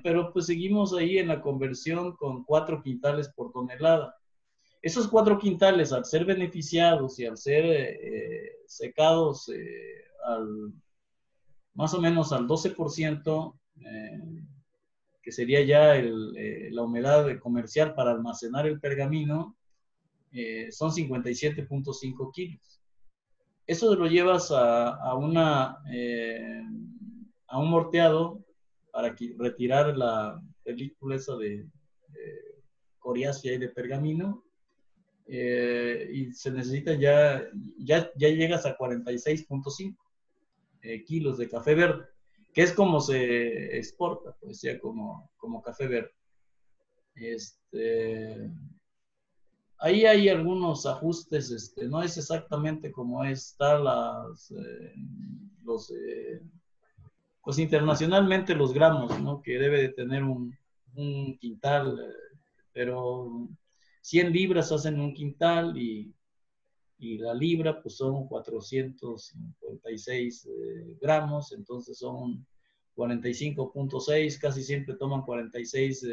Pero pues seguimos ahí en la conversión con 4 quintales por tonelada. Esos 4 quintales, al ser beneficiados y al ser secados más o menos al 12%, que sería ya la humedad comercial para almacenar el pergamino, son 57.5 kilos. Eso lo llevas a un morteado para retirar la película esa de coriácea y de pergamino, y se necesita ya llegas a 46.5 kilos de café verde, que es como se exporta, pues ya como café verde. Ahí hay algunos ajustes, no es exactamente como están pues internacionalmente los gramos, ¿no? Que debe de tener un quintal, pero 100 libras hacen un quintal y la libra pues son 456 gramos, entonces son 45.6, casi siempre toman 46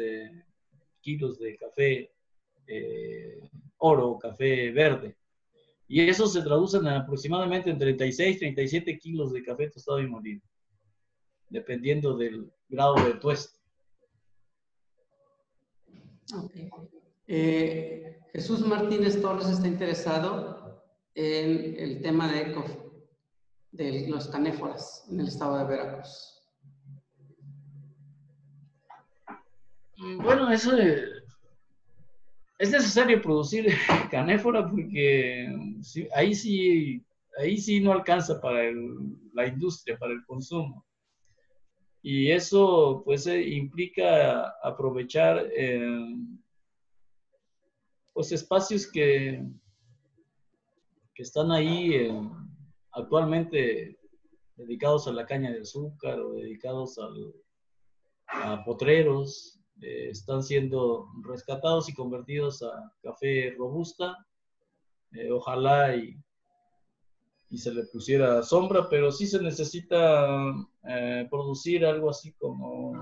kilos de café oro, café verde. Y eso se traduce en aproximadamente en 36, 37 kilos de café tostado y molido, dependiendo del grado de tueste. Okay. Jesús Martínez Torres está interesado en el tema de los canéforas en el estado de Veracruz. Bueno, eso es necesario producir canéfora porque ahí sí no alcanza para la industria, para el consumo. Y eso pues implica aprovechar pues espacios que están ahí actualmente dedicados a la caña de azúcar o dedicados a potreros, están siendo rescatados y convertidos a café robusta. Ojalá y se le pusiera sombra, pero sí se necesita producir algo así como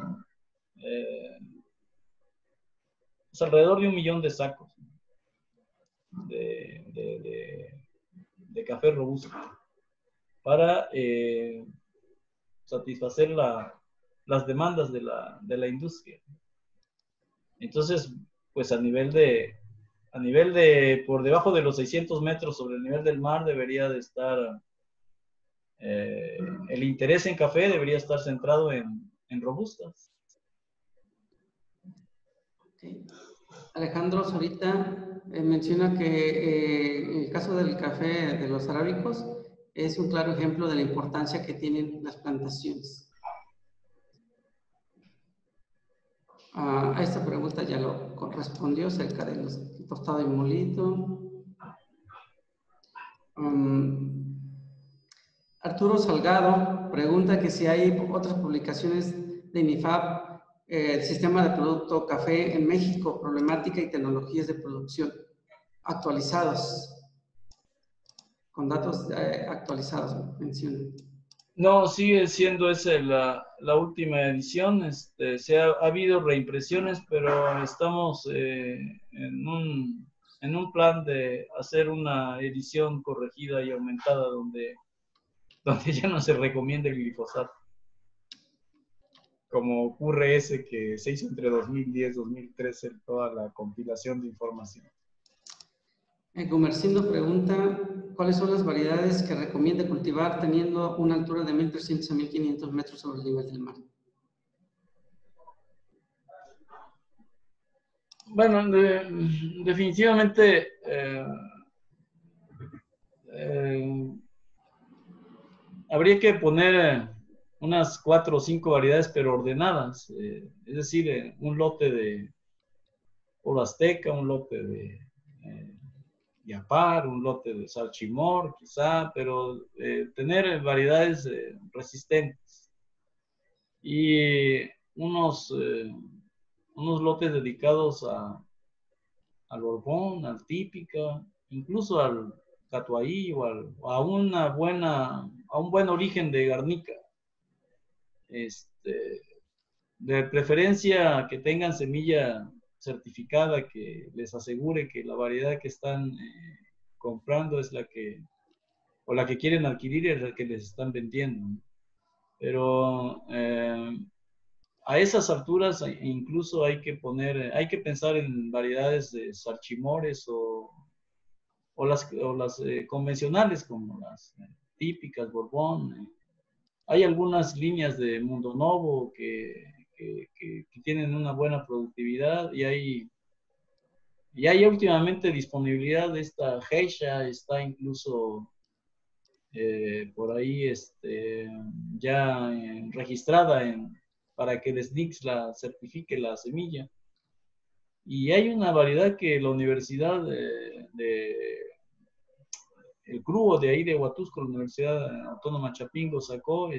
pues alrededor de 1 millón de sacos de café robusto para satisfacer las demandas de la industria. Entonces, pues a nivel de por debajo de los 600 metros sobre el nivel del mar debería de estar, el interés en café debería estar centrado en robustas. Okay. Alejandro Zorita menciona que en el caso del café de los arábicos es un claro ejemplo de la importancia que tienen las plantaciones. A esta pregunta ya lo correspondió acerca de los tostado y molido. Arturo Salgado pregunta que si hay otras publicaciones de INIFAP, el sistema de producto café en México, problemática y tecnologías de producción actualizados, con datos actualizados, menciona. No, sigue siendo esa la última edición. Ha habido reimpresiones, pero estamos en un plan de hacer una edición corregida y aumentada donde ya no se recomienda el glifosato, como ocurre ese que se hizo entre 2010 y 2013, toda la compilación de información. Gumercindo pregunta, ¿cuáles son las variedades que recomienda cultivar teniendo una altura de 1.300 a 1.500 metros sobre el nivel del mar? Bueno, definitivamente habría que poner unas 4 o 5 variedades, pero ordenadas. Es decir, un lote de Oro Azteca, un lote de Yapar, un lote de Salchimor, quizá, pero tener variedades resistentes. Y unos lotes dedicados al Borbón, al Típica, incluso al Catuahí o a un buen origen de Garnica. De preferencia que tengan semilla certificada que les asegure que la variedad que están comprando es la que quieren adquirir, es la que les están vendiendo. Pero a esas alturas incluso hay que pensar en variedades de salchimores o las convencionales como las típicas, Borbón. Hay algunas líneas de Mundo Novo que tienen una buena productividad y hay Y hay últimamente disponibilidad de esta Geisha, está incluso por ahí ya registrada para que el SNICS la certifique la semilla. Y hay una variedad que la Universidad el CRUO de ahí de Huatusco, la Universidad Autónoma Chapingo, sacó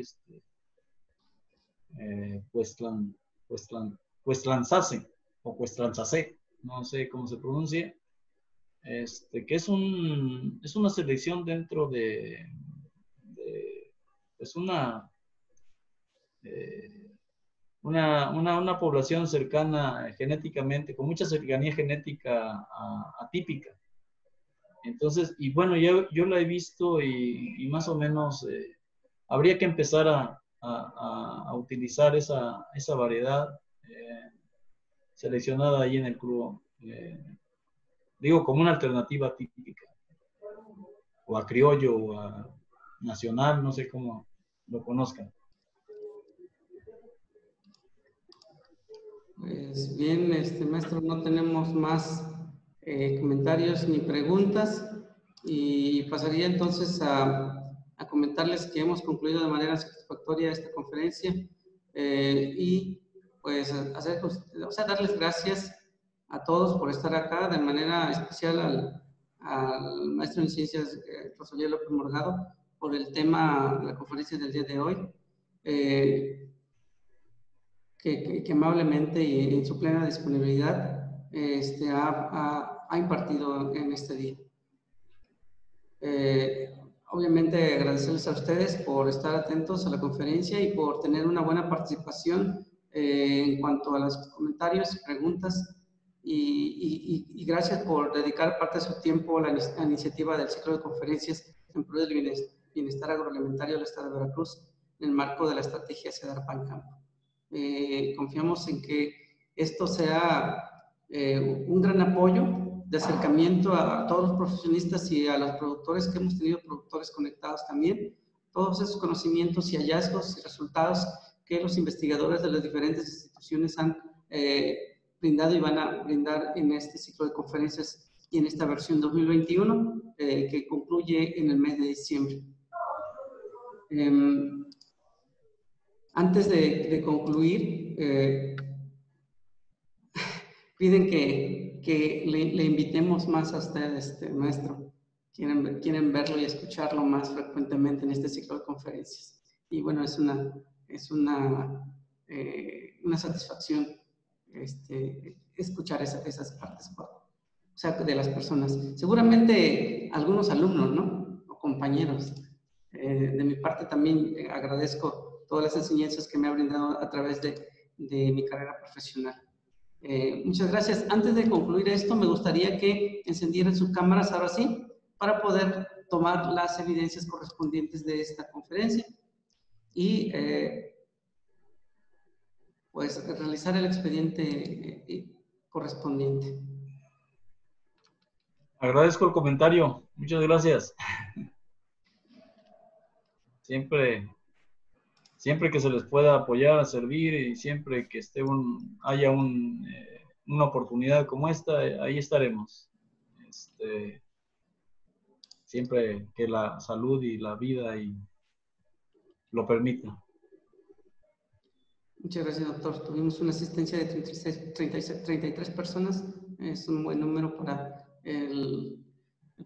Puestlanzase o Puestlanzase, no sé cómo se pronuncia, que es una selección dentro es una población cercana genéticamente, con mucha cercanía genética atípica. Entonces, y bueno, yo la he visto y más o menos habría que empezar a utilizar esa variedad seleccionada ahí en el CRUO. Digo, como una alternativa típica. O a criollo, o a nacional, no sé cómo lo conozcan. Pues bien, maestro, no tenemos más comentarios ni preguntas y pasaría entonces a comentarles que hemos concluido de manera satisfactoria esta conferencia y pues darles gracias a todos por estar acá, de manera especial al maestro en ciencias Rosalía López Morgado por el tema de la conferencia del día de hoy. Que amablemente y en su plena disponibilidad ha impartido en este día. Obviamente agradecerles a ustedes por estar atentos a la conferencia y por tener una buena participación en cuanto a los comentarios y preguntas y gracias por dedicar parte de su tiempo a la iniciativa del ciclo de conferencias en pro del bienestar agroalimentario del Estado de Veracruz en el marco de la estrategia CEDAR PAN-Campo. Confiamos en que esto sea un gran apoyo de acercamiento a todos los profesionistas y a los productores que hemos tenido, productores conectados también, todos esos conocimientos y hallazgos y resultados que los investigadores de las diferentes instituciones han brindado y van a brindar en este ciclo de conferencias y en esta versión 2021 que concluye en el mes de diciembre. Antes de concluir, piden que le invitemos más a ustedes, maestro. Quieren verlo y escucharlo más frecuentemente en este ciclo de conferencias. Y bueno, es una satisfacción escuchar esas partes, o sea, de las personas. Seguramente algunos alumnos, ¿no? O compañeros. De mi parte también agradezco todas las enseñanzas que me ha brindado a través de mi carrera profesional. Muchas gracias. Antes de concluir esto, me gustaría que encendieran sus cámaras ahora sí, para poder tomar las evidencias correspondientes de esta conferencia y pues realizar el expediente correspondiente. Agradezco el comentario. Muchas gracias. Siempre que se les pueda apoyar, servir y siempre que haya una oportunidad como esta, ahí estaremos. Siempre que la salud y la vida lo permita. Muchas gracias, doctor. Tuvimos una asistencia de 33 personas. Es un buen número para el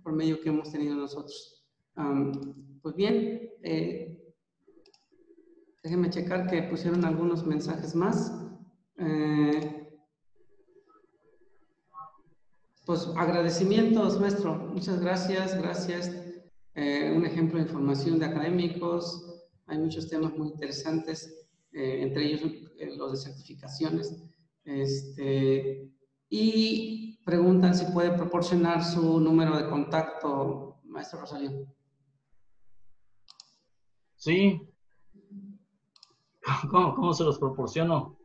promedio que hemos tenido nosotros. Pues bien, déjenme checar que pusieron algunos mensajes más. Pues agradecimientos, maestro. Muchas gracias, gracias. Un ejemplo de información de académicos. Hay muchos temas muy interesantes. Entre ellos los de certificaciones, y preguntan si puede proporcionar su número de contacto, maestro Rosalío. Sí. ¿Cómo se los proporciono?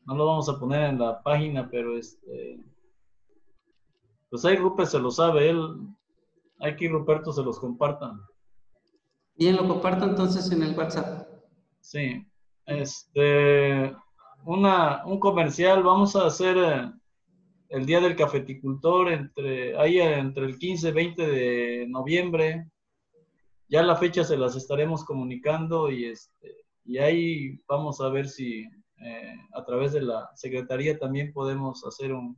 No lo vamos a poner en la página, pero pues ahí Rupert se lo sabe, hay que Ruperto se los compartan. Bien, lo comparto entonces en el WhatsApp. Sí. Un comercial, vamos a hacer el Día del Cafeticultor entre el 15 y 20 de noviembre. Ya la fecha se las estaremos comunicando y ahí vamos a ver si a través de la Secretaría también podemos hacer un